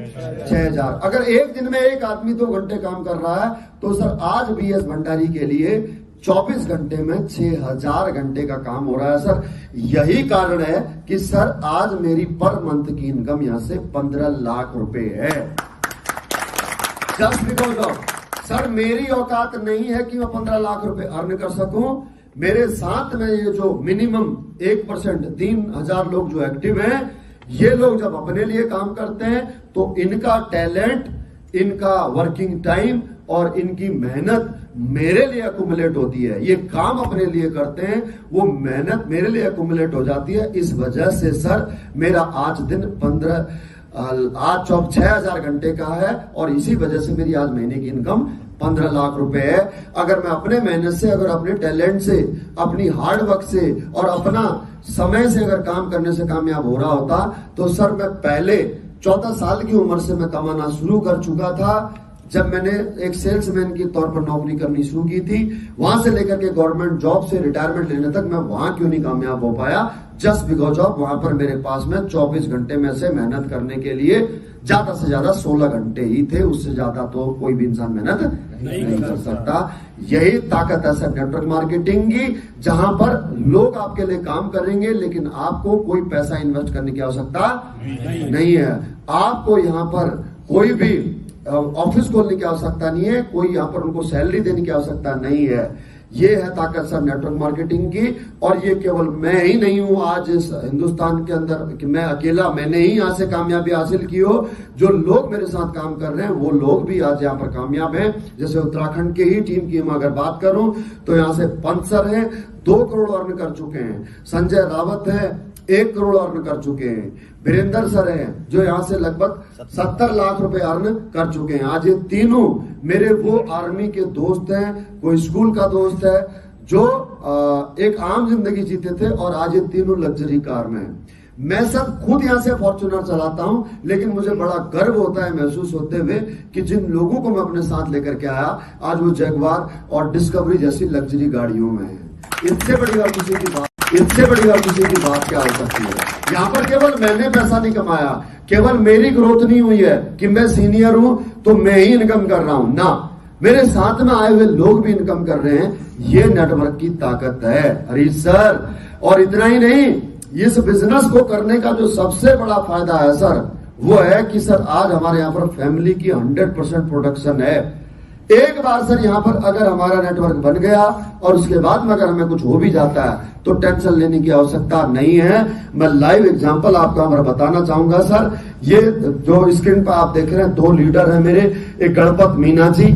6,000। अगर एक दिन में एक आदमी 2 घंटे काम कर रहा है तो सर आज BS भंडारी के लिए 24 घंटे में 6,000 घंटे का काम हो रहा है सर। यही कारण है कि सर आज मेरी पर मंथ की इनकम यहां से 15 लाख रुपए है। जस्ट बिकॉज ऑफ सर मेरी औकात नहीं है कि मैं 15 लाख रुपए अर्न कर सकूं। मेरे साथ में ये जो मिनिमम 1% 3,000 लोग जो एक्टिव हैं, ये लोग जब अपने लिए काम करते हैं तो इनका टैलेंट, इनका वर्किंग टाइम और इनकी मेहनत मेरे लिए अकुमुलेट होती है। ये काम अपने लिए करते हैं, वो मेहनत मेरे लिए अकुमुलेट हो जाती है। इस वजह से सर मेरा आज दिन 6,000 घंटे का है और इसी वजह से मेरी आज महीने की इनकम 15 लाख रुपए है। अगर मैं अपने मेहनत से, अगर अपने टैलेंट से, अपनी हार्ड वर्क से और अपना समय से अगर काम करने से कामयाब हो रहा होता तो सर मैं पहले 14 साल की उम्र से मैं कमाना शुरू कर चुका था। जब मैंने एक सेल्समैन के तौर पर नौकरी करनी शुरू की थी, वहां से लेकर के गवर्नमेंट जॉब से रिटायरमेंट लेने तक मैं वहां क्यों नहीं कामयाब हो पाया? जस्ट बिकॉज ऑफ वहां पर मेरे पास में 24 घंटे में से मेहनत करने के लिए ज्यादा से ज्यादा 16 घंटे ही थे। उससे ज्यादा तो कोई भी इंसान मेहनत नहीं कर सकता। यही ताकत है सर नेटवर्क मार्केटिंग की, जहां पर लोग आपके लिए काम करेंगे लेकिन आपको कोई पैसा इन्वेस्ट करने की आवश्यकता नहीं है। आपको यहाँ पर कोई भी ऑफिस खोलने की आवश्यकता नहीं है, कोई यहाँ पर उनको सैलरी देने की आवश्यकता नहीं है। ये है ताकत सर नेटवर्क मार्केटिंग की। और ये केवल मैं ही नहीं हूं आज इस हिंदुस्तान के अंदर कि मैं अकेला, मैंने ही यहाँ से कामयाबी हासिल की हो। जो लोग मेरे साथ काम कर रहे हैं वो लोग भी आज यहाँ पर कामयाब हैं। जैसे उत्तराखंड के ही टीम की मैं अगर बात करूं तो यहाँ से पंत सर हैं, 2 करोड़ अर्न कर चुके हैं। संजय रावत है, 1 करोड़ अर्न कर चुके हैं। वीरेंद्र सर हैं जो यहाँ से लगभग 70 लाख रुपए अर्न कर चुके हैं। आज ये तीनों मेरे वो आर्मी के दोस्त हैं, कोई स्कूल का दोस्त है जो एक आम जिंदगी जीते थे और आज ये तीनों लग्जरी कार में हैं। मैं सब खुद यहाँ से फॉर्च्यूनर चलाता हूं, लेकिन मुझे बड़ा गर्व होता है महसूस होते हुए कि जिन लोगों को मैं अपने साथ लेकर के आया आज वो जगुआर और डिस्कवरी जैसी लग्जरी गाड़ियों में है। इससे बड़ी और किसी की बात क्या हो सकती है? यहाँ पर केवल मैंने पैसा नहीं कमाया, केवल मेरी ग्रोथ नहीं हुई है कि मैं सीनियर हूं तो मैं ही इनकम कर रहा हूं ना, मेरे साथ में आए हुए लोग भी इनकम कर रहे हैं। ये नेटवर्क की ताकत है हरीश सर। और इतना ही नहीं, इस बिजनेस को करने का जो सबसे बड़ा फायदा है सर वो है कि सर आज हमारे यहाँ पर फैमिली की 100% प्रोडक्शन है। एक बार सर यहाँ पर अगर हमारा नेटवर्क बन गया और उसके बाद में अगर हमें कुछ हो भी जाता है तो टेंशन लेने की आवश्यकता नहीं है। मैं लाइव एग्जांपल आपको हमारा बताना चाहूंगा सर। ये जो स्क्रीन पर आप देख रहे हैं 2 लीडर हैं मेरे, एक गणपत मीना जी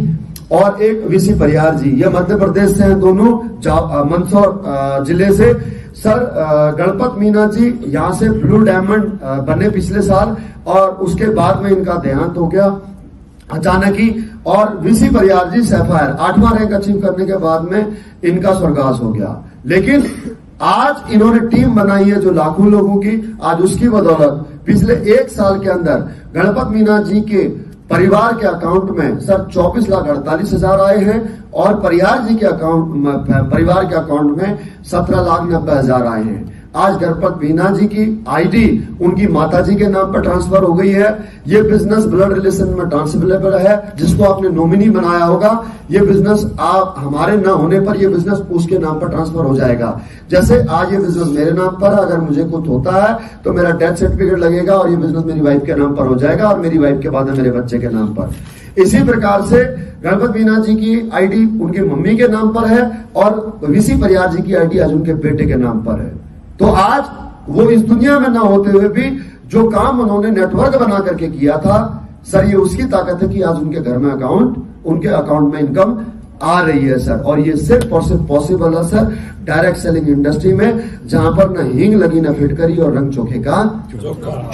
और एक वीसी परियार जी, ये मध्य प्रदेश से हैं दोनों, मंदसौर जिले से। सर गणपत मीना जी यहाँ से ब्लू डायमंड बने पिछले साल, और उसके बाद में इनका देहांत हो गया अचानक ही। और वीसी परियार जी सैफायर 8वां रैंक अचीव करने के बाद में इनका स्वर्गवास हो गया। लेकिन आज इन्होंने टीम बनाई है जो लाखों लोगों की, आज उसकी बदौलत पिछले 1 साल के अंदर गणपत मीना जी के परिवार के अकाउंट में सर 24,48,000 आए हैं, और परियार जी के परिवार के अकाउंट में 17,90,000 आए हैं। आज गणपत मीना जी की आईडी उनकी माता जी के नाम पर ट्रांसफर हो गई है। ये बिजनेस ब्लड रिलेशन में ट्रांसफरेबल है, जिसको आपने नॉमिनी बनाया होगा, ये बिजनेस आप हमारे ना होने पर ये बिजनेस उसके नाम पर ट्रांसफर हो जाएगा। जैसे आज ये बिजनेस मेरे नाम पर है, अगर मुझे कुछ होता है तो मेरा डेथ सर्टिफिकेट लगेगा और ये बिजनेस मेरी वाइफ के नाम पर हो जाएगा, और मेरी वाइफ के बाद में मेरे बच्चे के नाम पर। इसी प्रकार से गणपत मीना जी की आईडी उनकी मम्मी के नाम पर है, और वीसी परियार जी की आईडी आज उनके बेटे के नाम पर है। तो आज वो इस दुनिया में ना होते हुए भी जो काम उन्होंने नेटवर्क बना करके किया था सर, ये उसकी ताकत है कि आज उनके घर में उनके अकाउंट में इनकम आ रही है सर। और ये सिर्फ और सिर्फ पॉसिबल है सर डायरेक्ट सेलिंग इंडस्ट्री में, जहां पर न हींग लगी न फिटकरी और रंग चोखे का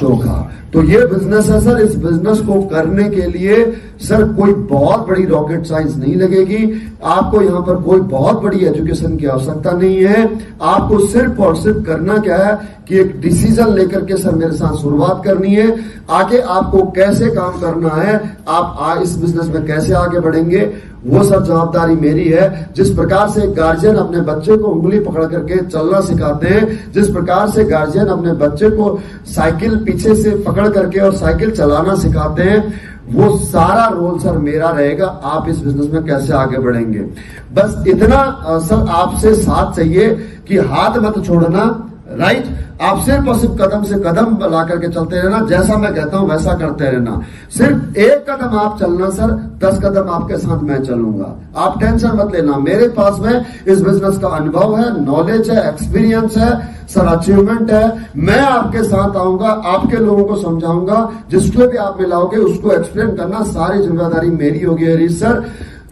चोखा। तो ये बिजनेस है सर। इस बिजनेस को करने के लिए सर कोई बहुत बड़ी रॉकेट साइंस नहीं लगेगी, आपको यहाँ पर कोई बहुत बड़ी एजुकेशन की आवश्यकता नहीं है। आपको सिर्फ और सिर्फ करना क्या है कि एक डिसीजन लेकर के सर मेरे साथ शुरुआत करनी है। आगे आपको कैसे काम करना है, आप इस बिजनेस में कैसे आगे बढ़ेंगे, वो सब जवाबदारी मेरी है। जिस प्रकार से गार्जियन अपने बच्चे को उंगली पकड़ करके चलना सिखाते हैं, जिस प्रकार से गार्जियन अपने बच्चे को साइकिल पीछे से पकड़ करके और साइकिल चलाना सिखाते हैं, वो सारा रोल सर मेरा रहेगा। आप इस बिजनेस में कैसे आगे बढ़ेंगे, बस इतना सर आपसे साथ चाहिए कि हाथ मत छोड़ना, राइट। आप सिर्फ और सिर्फ कदम से कदम ला करके चलते रहना, जैसा मैं कहता हूं वैसा करते रहना। सिर्फ 1 कदम आप चलना सर, 10 कदम आपके साथ मैं चलूंगा। आप टेंशन मत लेना, मेरे पास में इस बिजनेस का अनुभव है, नॉलेज है, एक्सपीरियंस है सर, अचीवमेंट है। मैं आपके साथ आऊंगा, आपके लोगों को समझाऊंगा, जिसको भी आप मिलाओगे उसको एक्सप्लेन करना, सारी जिम्मेदारी मेरी होगी हरीश सर।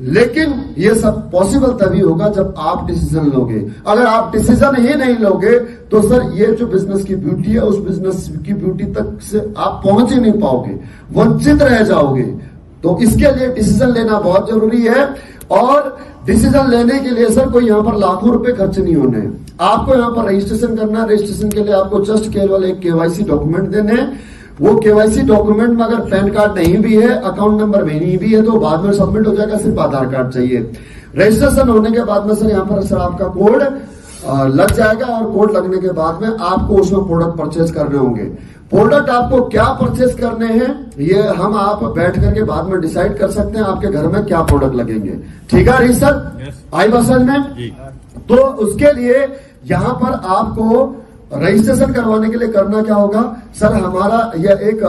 लेकिन ये सब पॉसिबल तभी होगा जब आप डिसीजन लोगे। अगर आप डिसीजन ही नहीं लोगे तो सर ये जो बिजनेस की ब्यूटी है, उस बिजनेस की ब्यूटी तक से आप पहुंच ही नहीं पाओगे, वंचित रह जाओगे। तो इसके लिए डिसीजन लेना बहुत जरूरी है, और डिसीजन लेने के लिए सर कोई यहाँ पर लाखों रुपए खर्च नहीं होने। आपको यहाँ पर रजिस्ट्रेशन करना है, रजिस्ट्रेशन के लिए आपको जस्ट केवल एक केवाईसी डॉक्यूमेंट देने हैं। वो केवाईसी डॉक्यूमेंट में अगर पैन कार्ड नहीं भी है, अकाउंट नंबर भी नहीं भी है, तो बाद में सबमिट हो जाएगा, सिर्फ आधार कार्ड चाहिए। रजिस्ट्रेशन होने के बाद में सर यहाँ पर सर आपका कोड लग जाएगा, और कोड लगने के बाद में आपको उसमें प्रोडक्ट परचेज करने होंगे। प्रोडक्ट आपको क्या परचेज करने हैं ये हम आप बैठ करके बाद में डिसाइड कर सकते हैं, आपके घर में क्या प्रोडक्ट लगेंगे। ठीक है हरीश सर, आई बसन में। तो उसके लिए यहाँ पर आपको रजिस्ट्रेशन करवाने के लिए करना क्या होगा सर, हमारा यह एक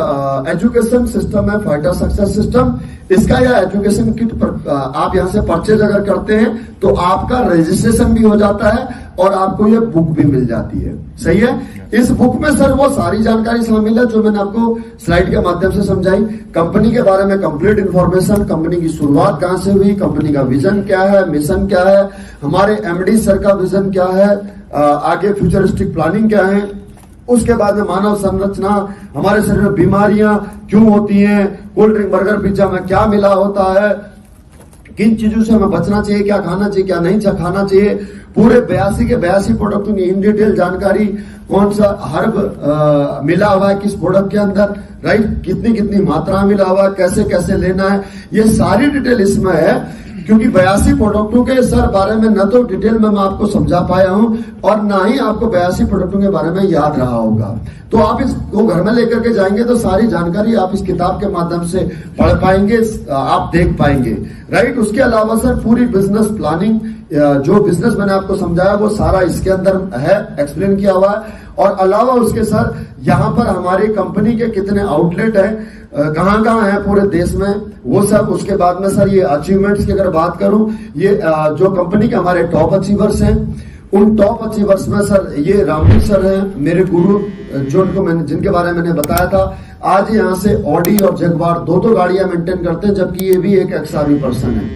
एजुकेशन सिस्टम है, फाइटर सक्सेस सिस्टम। इसका यह एजुकेशन किट पर आप यहाँ से परचेज अगर करते हैं तो आपका रजिस्ट्रेशन भी हो जाता है, और आपको ये बुक भी मिल जाती है। सही है। इस बुक में सर वो सारी जानकारी शामिल है जो मैंने आपको स्लाइड के माध्यम से समझाई। कंपनी के बारे में कंप्लीट इंफॉर्मेशन, कंपनी की शुरुआत कहां से हुई, कंपनी का विजन क्या है, मिशन क्या है, हमारे एमडी सर का विजन क्या है, आगे फ्यूचरिस्टिक प्लानिंग क्या है, उसके बाद में मानव संरचना, हमारे शरीर में बीमारियां क्यों होती हैं, कोल्ड ड्रिंक बर्गर पिज्जा में क्या मिला होता है, किन चीजों से हमें बचना चाहिए, क्या खाना चाहिए क्या नहीं खाना चाहिए, पूरे 82 के 82 प्रोडक्टों की इन डिटेल जानकारी, कौन सा हर्ब मिला हुआ है किस प्रोडक्ट के अंदर, राइट, कितनी कितनी मात्रा मिला हुआ है, कैसे कैसे लेना है, ये सारी डिटेल इसमें है। क्योंकि 82 प्रोडक्टों के सर बारे में न तो डिटेल में मैं आपको समझा पाया हूं, और ना ही आपको 82 प्रोडक्टों के बारे में याद रहा होगा। तो आप इसको घर में लेकर के जाएंगे तो सारी जानकारी आप इस किताब के माध्यम से पढ़ पाएंगे, आप देख पाएंगे, राइट। उसके अलावा सर पूरी बिजनेस प्लानिंग, जो बिजनेस मैंने आपको समझाया वो सारा इसके अंदर है, एक्सप्लेन किया हुआ है। और अलावा उसके सर यहाँ पर हमारी कंपनी के कितने आउटलेट है, कहाँ कहाँ है पूरे देश में, वो सब। उसके बाद में सर ये अचीवमेंट्स की अगर बात करूं, ये जो कंपनी के हमारे टॉप अचीवर्स हैं, उन टॉप अचीवर्स में सर ये रामवीर सर हैं, मेरे गुरु, जो उनको मैंने जिनके बारे में मैंने बताया था। आज यहाँ से ऑडी और जगवार दो गाड़ियां मेंटेन करते हैं, जबकि ये भी एक एक्सआरवी पर्सन है।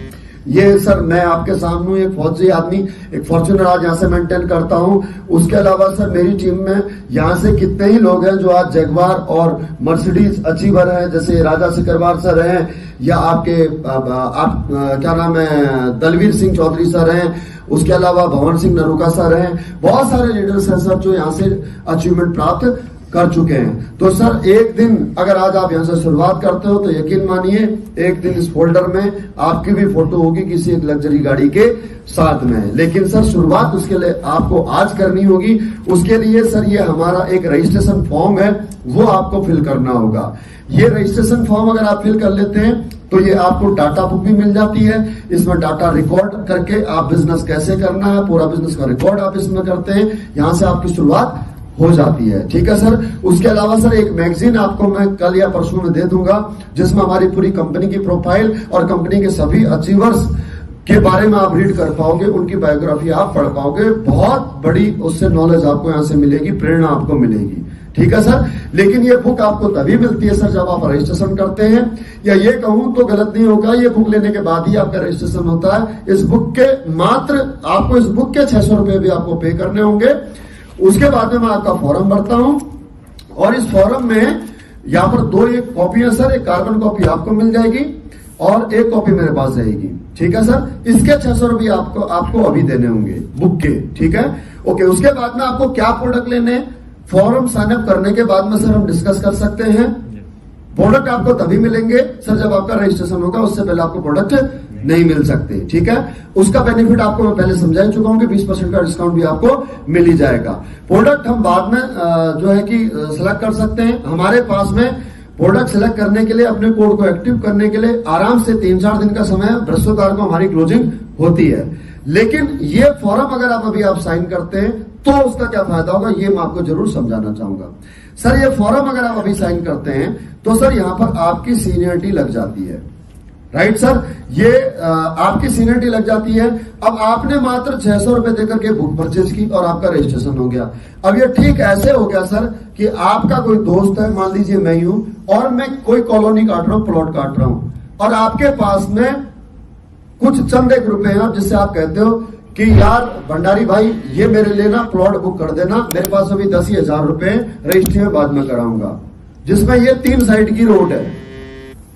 ये सर मैं आपके सामने एक फौजी आदमी, एक फॉर्च्यूनर आज यहाँ से मेंटेन करता हूँ। उसके अलावा सर मेरी टीम में यहाँ से कितने ही लोग हैं जो आज जगवार और मर्सिडीज अचीवर हैं, जैसे राजा सिकरवार सर हैं, या आपके क्या नाम है दलवीर सिंह चौधरी सर हैं, उसके अलावा भवन सिंह नरूका सर हैं, बहुत सारे लीडर्स हैं सर जो यहाँ से अचीवमेंट प्राप्त कर चुके हैं। तो सर एक दिन अगर आज आप यहाँ से शुरुआत करते हो तो यकीन मानिए एक दिन इस फोल्डर में आपकी भी फोटो होगी किसी एक लग्जरी गाड़ी के साथ में। लेकिन सर शुरुआत उसके लिए आपको आज करनी होगी। उसके लिए सर ये हमारा एक रजिस्ट्रेशन फॉर्म है, वो आपको फिल करना होगा। ये रजिस्ट्रेशन फॉर्म अगर आप फिल कर लेते हैं तो ये आपको डाटा बुक भी मिल जाती है। इसमें डाटा रिकॉर्ड करके आप बिजनेस कैसे करना है पूरा बिजनेस का रिकॉर्ड आप इसमें करते हैं, यहाँ से आपकी शुरुआत हो जाती है। ठीक है सर। उसके अलावा सर एक मैगजीन आपको मैं कल या परसों में दे दूंगा जिसमें हमारी पूरी कंपनी की प्रोफाइल और कंपनी के सभी अचीवर्स के बारे में आप रीड कर पाओगे, उनकी बायोग्राफी आप पढ़ पाओगे। बहुत बड़ी उससे नॉलेज आपको यहाँ से मिलेगी, प्रेरणा आपको मिलेगी। ठीक है सर। लेकिन ये बुक आपको तभी मिलती है सर जब आप रजिस्ट्रेशन करते हैं, या ये कहूं तो गलत नहीं होगा, ये बुक लेने के बाद ही आपका रजिस्ट्रेशन होता है। इस बुक के मात्र आपको इस बुक के 600 रुपए भी आपको पे करने होंगे। उसके बाद में मैं आपका फॉर्म भरता हूं और इस फॉर्म में यहाँ पर दो एक कॉपी है सर, एक कार्बन कॉपी आपको मिल जाएगी और एक कॉपी मेरे पास जाएगी। ठीक है सर। इसके 600 रुपये आपको अभी देने होंगे बुक के। ठीक है ओके। उसके बाद में आपको क्या प्रोडक्ट लेने, फॉर्म साइन अप करने के बाद में सर हम डिस्कस कर सकते हैं। प्रोडक्ट आपको तभी मिलेंगे सर जब आपका रजिस्ट्रेशन होगा, उससे पहले आपको प्रोडक्ट नहीं मिल सकते। ठीक है। उसका बेनिफिट आपको मैं पहले समझा चुका हूं कि 20% का डिस्काउंट भी आपको मिल ही जाएगा। प्रोडक्ट हम बाद में जो है कि सिलेक्ट कर सकते हैं। हमारे पास में प्रोडक्ट सिलेक्ट करने के लिए, अपने कोड को एक्टिव करने के लिए आराम से 3-4 दिन का समय, बृहस्पतिवार को हमारी क्लोजिंग होती है। लेकिन ये फॉर्म अगर आप साइन करते हैं तो उसका क्या फायदा होगा ये मैं आपको जरूर समझाना चाहूंगा। सर ये फॉर्म अगर आप अभी साइन करते हैं तो सर यहां पर आपकी सीनियरिटी लग जाती है। Right sir. ये आपकी सीनियरिटी लग जाती है। अब आपने मात्र 600 रुपए देकर के बुक परचेज की और आपका रजिस्ट्रेशन हो गया। अब ये ठीक ऐसे हो गया सर कि आपका कोई दोस्त है, मान लीजिए मैं ही हूं, और मैं कोई कॉलोनी काट रहा हूं, प्लॉट काट रहा हूं, और आपके पास में कुछ चंद एक रुपए हैं जिससे आप कहते हो कि यार भंडारी भाई ये मेरे लिए ना प्लॉट बुक कर देना, मेरे पास अभी 10,000 रुपए रजिस्ट्री में बाद में कराऊंगा, जिसमें ये 3 साइड की रोड है।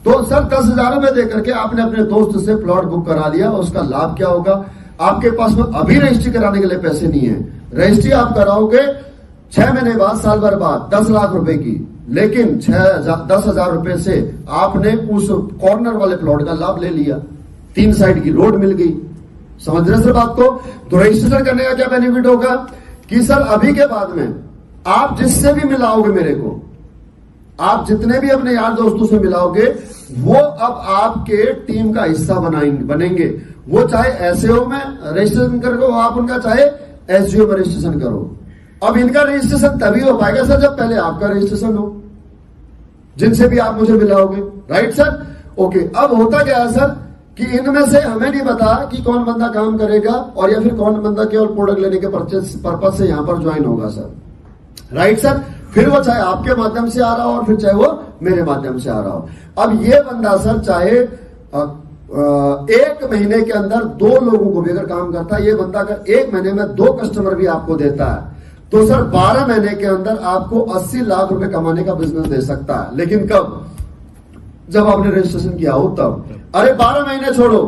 तो सर 10,000 रुपए देकर के आपने अपने दोस्त से प्लॉट बुक करा लिया। उसका लाभ क्या होगा, आपके पास में अभी रजिस्ट्री कराने के लिए पैसे नहीं है। रजिस्ट्री आप कराओगे 6 महीने बाद, साल भर बाद 10 लाख रुपए की, लेकिन 10,000 रुपए से आपने उस कॉर्नर वाले प्लॉट का लाभ ले लिया, 3 साइड की रोड मिल गई। समझ रहे सर बात को। तो रजिस्ट्रेशन करने का क्या बेनिफिट होगा कि सर अभी के बाद में आप जिससे भी मिलाओगे, मेरे को आप जितने भी अपने यार दोस्तों से मिलाओगे, वो अब आपके टीम का हिस्सा बनेंगे। वो चाहे एसएओ में रजिस्ट्रेशन करो आप उनका, चाहे एसजीओ में रजिस्ट्रेशन करो। अब इनका रजिस्ट्रेशन तभी हो पाएगा सर जब पहले आपका रजिस्ट्रेशन हो, जिनसे भी आप मुझे मिलाओगे। Right sir. ओके। अब होता क्या है सर कि इनमें से हमें नहीं पता कि कौन बंदा काम करेगा और या फिर कौन बंदा केवल प्रोडक्ट लेने के पर्पज से यहां पर ज्वाइन होगा सर। Right sir. फिर वो चाहे आपके माध्यम से आ रहा हो और फिर चाहे वो मेरे माध्यम से आ रहा हो। अब ये बंदा सर चाहे 1 महीने के अंदर 2 लोगों को भी अगर काम करता है, ये बंदा अगर 1 महीने में 2 कस्टमर भी आपको देता है तो सर 12 महीने के अंदर आपको 80 लाख रुपए कमाने का बिजनेस दे सकता है। लेकिन कब, जब आपने रजिस्ट्रेशन किया हो तब। अरे 12 महीने छोड़ो,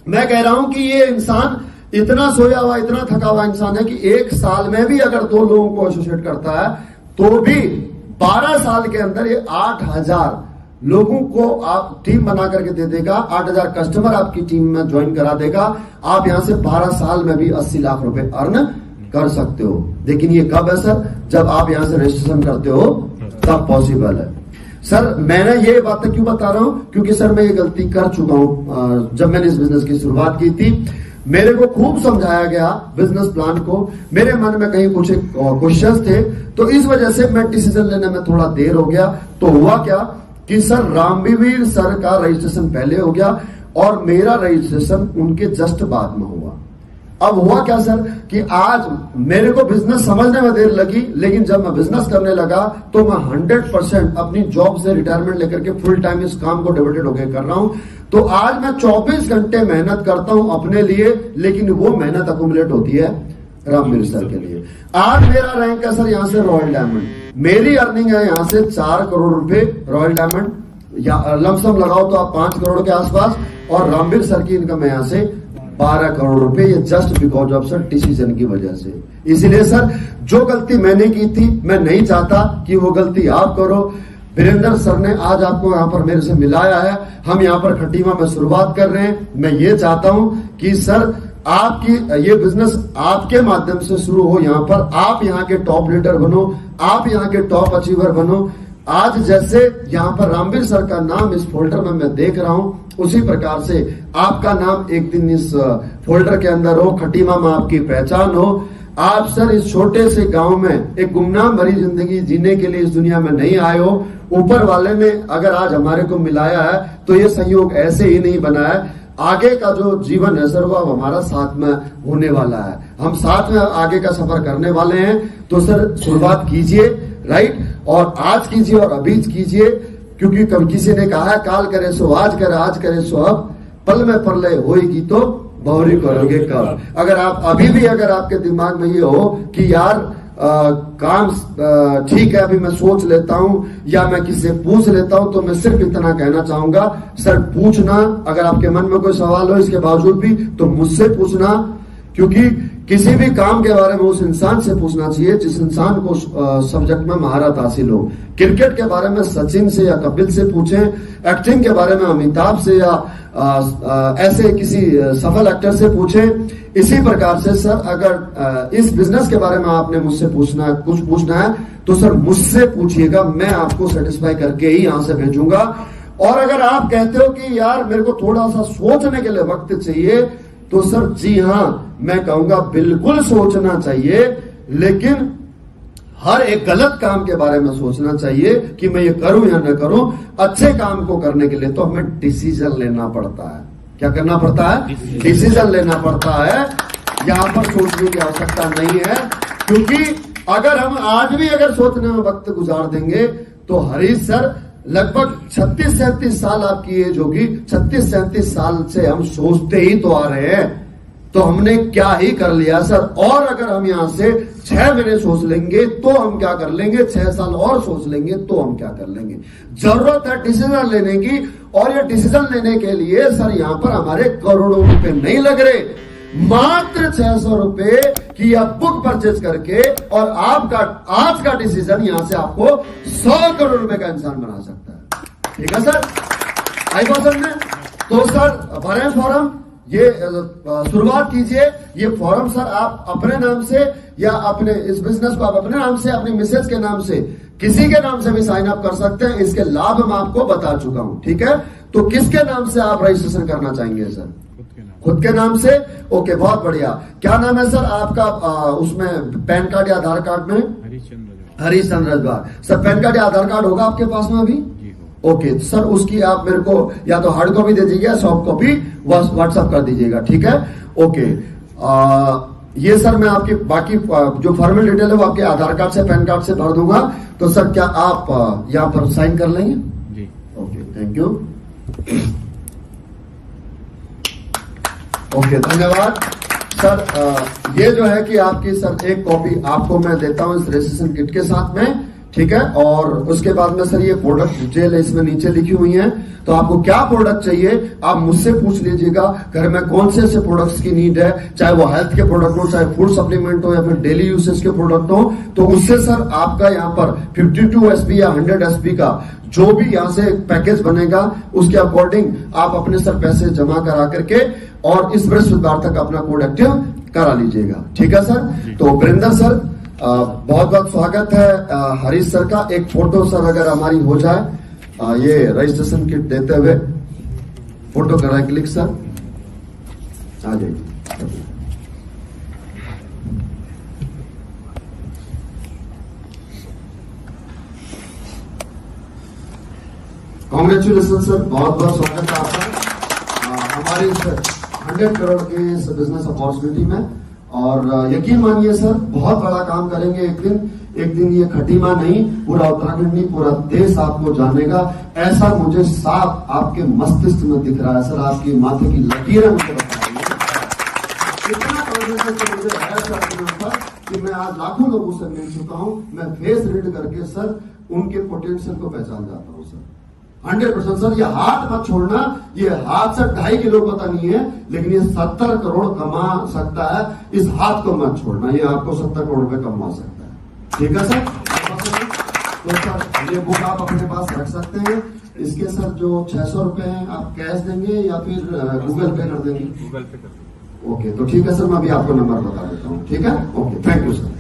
मैं कह रहा हूं कि ये इंसान इतना सोया हुआ, इतना थका हुआ इंसान है कि 1 साल में भी अगर 2 लोगों को एसोसिएट करता है तो भी 12 साल के अंदर ये 8,000 लोगों को आप टीम बना करके दे देगा, 8,000 कस्टमर आपकी टीम में ज्वाइन करा देगा। आप यहां से 12 साल में भी 80 लाख रुपए अर्न कर सकते हो। लेकिन ये कब है सर, जब आप यहां से रजिस्ट्रेशन करते हो तब पॉसिबल है। सर मैंने ये बातें क्यों बता रहा हूं, क्योंकि सर मैं ये गलती कर चुका हूं। जब मैंने इस बिजनेस की शुरुआत की थी, मेरे को खूब समझाया गया बिजनेस प्लान को, मेरे मन में कहीं कुछ क्वेश्चंस थे, तो इस वजह से मैं डिसीजन लेने में थोड़ा देर हो गया। तो हुआ क्या कि सर रामवीर सर का रजिस्ट्रेशन पहले हो गया और मेरा रजिस्ट्रेशन उनके जस्ट बाद में हुआ। अब हुआ क्या सर कि आज मेरे को बिजनेस समझने में देर लगी, लेकिन जब मैं बिजनेस करने लगा तो मैं 100% अपनी जॉब से रिटायरमेंट लेकर के फुल टाइम इस काम को डिवोटेड होकर कर रहा हूं। तो आज मैं 24 घंटे मेहनत करता हूं अपने लिए, लेकिन वो मेहनत अकुमुलेट होती है रामवीर सर के लिए। आज मेरा रैंक है सर यहाँ से रॉयल डायमंड, मेरी अर्निंग है यहाँ से 4 करोड़ रुपए रॉयल डायमंड, या लमसम लगाओ तो आप 5 करोड़ के आसपास, और रामवीर सर की इनकम है यहाँ से 12 करोड़ रुपए, ये just because of sir decision की वजह से। इसीलिए सर जो गलती मैंने की थी, मैं नहीं चाहता कि वो गलती आप करो। वीरेंद्र सर ने आज आपको यहाँ पर मेरे से मिलाया है, हम यहाँ पर खटीमा में शुरुआत कर रहे हैं। मैं ये चाहता हूं कि सर आपकी ये बिजनेस आपके माध्यम से शुरू हो, यहाँ पर आप यहाँ के टॉप लीडर बनो, आप यहाँ के टॉप अचीवर बनो। आज जैसे यहाँ पर रामवीर सर का नाम इस फोल्डर में मैं देख रहा हूं, उसी प्रकार से आपका नाम एक दिन इस फोल्डर के अंदर हो, खटीमा में आपकी पहचान हो। आप सर इस छोटे से गांव में एक गुमनाम भरी जिंदगी जीने के लिए इस दुनिया में नहीं आए हो। ऊपर वाले ने अगर आज हमारे को मिलाया है तो ये संयोग ऐसे ही नहीं बना है। आगे का जो जीवन है सर वो अब हमारा साथ में होने वाला है, हम साथ में आगे का सफर करने वाले हैं। तो सर शुरुआत कीजिए, राइट, और आज कीजिए और अभी कीजिए, क्योंकि कभी किसी ने कहा है काल करे सो आज करे, आज करे सो अब, पल में प्रलय होएगी तो बहुरी करोगे कब। अगर आप अभी भी अगर आपके दिमाग में ये हो कि यार काम ठीक है, अभी मैं सोच लेता हूं या मैं किसी से पूछ लेता हूं, तो मैं सिर्फ इतना कहना चाहूंगा सर, पूछना। अगर आपके मन में कोई सवाल हो इसके बावजूद भी तो मुझसे पूछना, क्योंकि किसी भी काम के बारे में उस इंसान से पूछना चाहिए जिस इंसान को सब्जेक्ट में महारत हासिल हो। क्रिकेट के बारे में सचिन से या कपिल से पूछें, एक्टिंग के बारे में अमिताभ से या ऐसे किसी सफल एक्टर से पूछें। इसी प्रकार से सर अगर इस बिजनेस के बारे में आपने मुझसे पूछना है, कुछ पूछना है, तो सर मुझसे पूछिएगा, मैं आपको सेटिस्फाई करके ही यहां से भेजूंगा। और अगर आप कहते हो कि यार मेरे को थोड़ा सा सोचने के लिए वक्त चाहिए, तो सर जी हां, मैं कहूंगा बिल्कुल सोचना चाहिए, लेकिन हर एक गलत काम के बारे में सोचना चाहिए कि मैं ये करूं या न करूं। अच्छे काम को करने के लिए तो हमें डिसीजन लेना पड़ता है। क्या करना पड़ता है? डिसीजन लेना पड़ता है। यहां पर सोचने की आवश्यकता नहीं है, क्योंकि अगर हम आज भी अगर सोचने में वक्त गुजार देंगे तो हरीश सर लगभग 36-37 साल आपकी एज होगी, 36-37 साल से हम सोचते ही तो आ रहे हैं, तो हमने क्या ही कर लिया सर। और अगर हम यहां से 6 महीने सोच लेंगे तो हम क्या कर लेंगे, 6 साल और सोच लेंगे तो हम क्या कर लेंगे। जरूरत है डिसीजन लेने की, और ये डिसीजन लेने के लिए सर यहां पर हमारे करोड़ों रुपए नहीं लग रहे, मात्र 600 रुपए की आप बुक परचेज करके, और आपका आज का डिसीजन यहां से आपको 100 करोड़ रुपए का इंसान बना सकता है। ठीक है सर, आई बात समझ में? तो सर भरें फॉर्म, ये शुरुआत कीजिए। ये फॉर्म सर आप अपने नाम से या अपने इस बिजनेस को आप अपने नाम से, अपनी मिसेज के नाम से, किसी के नाम से भी साइन अप कर सकते हैं। इसके लाभ मैं आपको बता चुका हूं, ठीक है। तो किसके नाम से आप रजिस्ट्रेशन करना चाहेंगे सर? खुद के नाम से। ओके, बहुत बढ़िया। क्या नाम है सर आपका उसमें पैन कार्ड या आधार कार्ड में? Harish Chandra Rajwar. Sir pan card या आधार कार्ड होगा आपके पास में अभी? ओके सर, उसकी आप मेरे को या तो हार्ड कॉपी दे दीजिएगा, सॉफ्ट कॉपी व्हाट्सएप कर दीजिएगा, ठीक है। ओके, ये सर मैं आपकी बाकी जो फॉर्मल डिटेल है वो आपके आधार कार्ड से, पैन कार्ड से भर दूंगा। तो सर क्या आप यहाँ पर साइन कर लेंगे? जी। Okay, thank you. ओके, धन्यवाद सर। ये जो है कि आपकी सर एक कॉपी आपको मैं देता हूं इस रजिस्ट्रेशन किट के साथ में, ठीक है। और उसके बाद में सर ये प्रोडक्ट डिटेल इसमें नीचे लिखी हुई है, तो आपको क्या प्रोडक्ट चाहिए आप मुझसे पूछ लीजिएगा। घर में कौन से ऐसे प्रोडक्ट्स की नीड है, चाहे वो हेल्थ के प्रोडक्ट हो, चाहे फूड सप्लीमेंट हो, या फिर डेली यूसेज के प्रोडक्ट हो, तो उससे सर आपका यहाँ पर 52 SP या 100 SP का जो भी यहाँ से पैकेज बनेगा, उसके अकॉर्डिंग आप अपने सर पैसे जमा करा करके और इस बृहस्पतिवार तक अपना कोड एक्टिव करा लीजिएगा, ठीक है सर। तो वीरेंद्र सर बहुत बहुत स्वागत है हरीश सर का। एक फोटो सर अगर हमारी हो जाए, ये रजिस्ट्रेशन किट देते हुए फोटो कराए क्लिक सर, आ जाइए। कॉन्ग्रेचुलेशन सर, बहुत बहुत स्वागत है आपका हमारी 100 करोड़ के इस बिजनेस अपॉर्चुनिटी में। और यकीन मानिए सर, बहुत बड़ा काम करेंगे एक दिन ये खटीमा नहीं, पूरा उत्तराखंड नहीं, पूरा देश आपको जानेगा। ऐसा मुझे साफ आपके मस्तिष्क में दिख रहा है सर, आपकी माथे की लकीरें मुझे बता रही है। इतना कॉन्फिडेंस मुझे है सर अपने ऊपर कि मैं आज लाखों लोगों से मिल चुका हूं, मैं फेस रीड करके सर उनके पोटेंशियल को पहचान जाता हूं सर। 100% सर, ये हाथ मत छोड़ना। ये हाथ से 2.5 किलो पता नहीं है, लेकिन ये 70 करोड़ कमा सकता है। इस हाथ को मत छोड़ना, ये आपको 70 करोड़ रुपए कमा सकता है। ठीक है सर? तो सर ये बुक आप अपने पास रख सकते हैं। इसके सर जो 600 रुपए हैं आप कैश देंगे या फिर गूगल पे कर देंगे? गूगल पे कर देंगे। ओके, तो ठीक है सर, मैं अभी आपको नंबर बता देता हूँ। ठीक है, ओके, थैंक यू सर।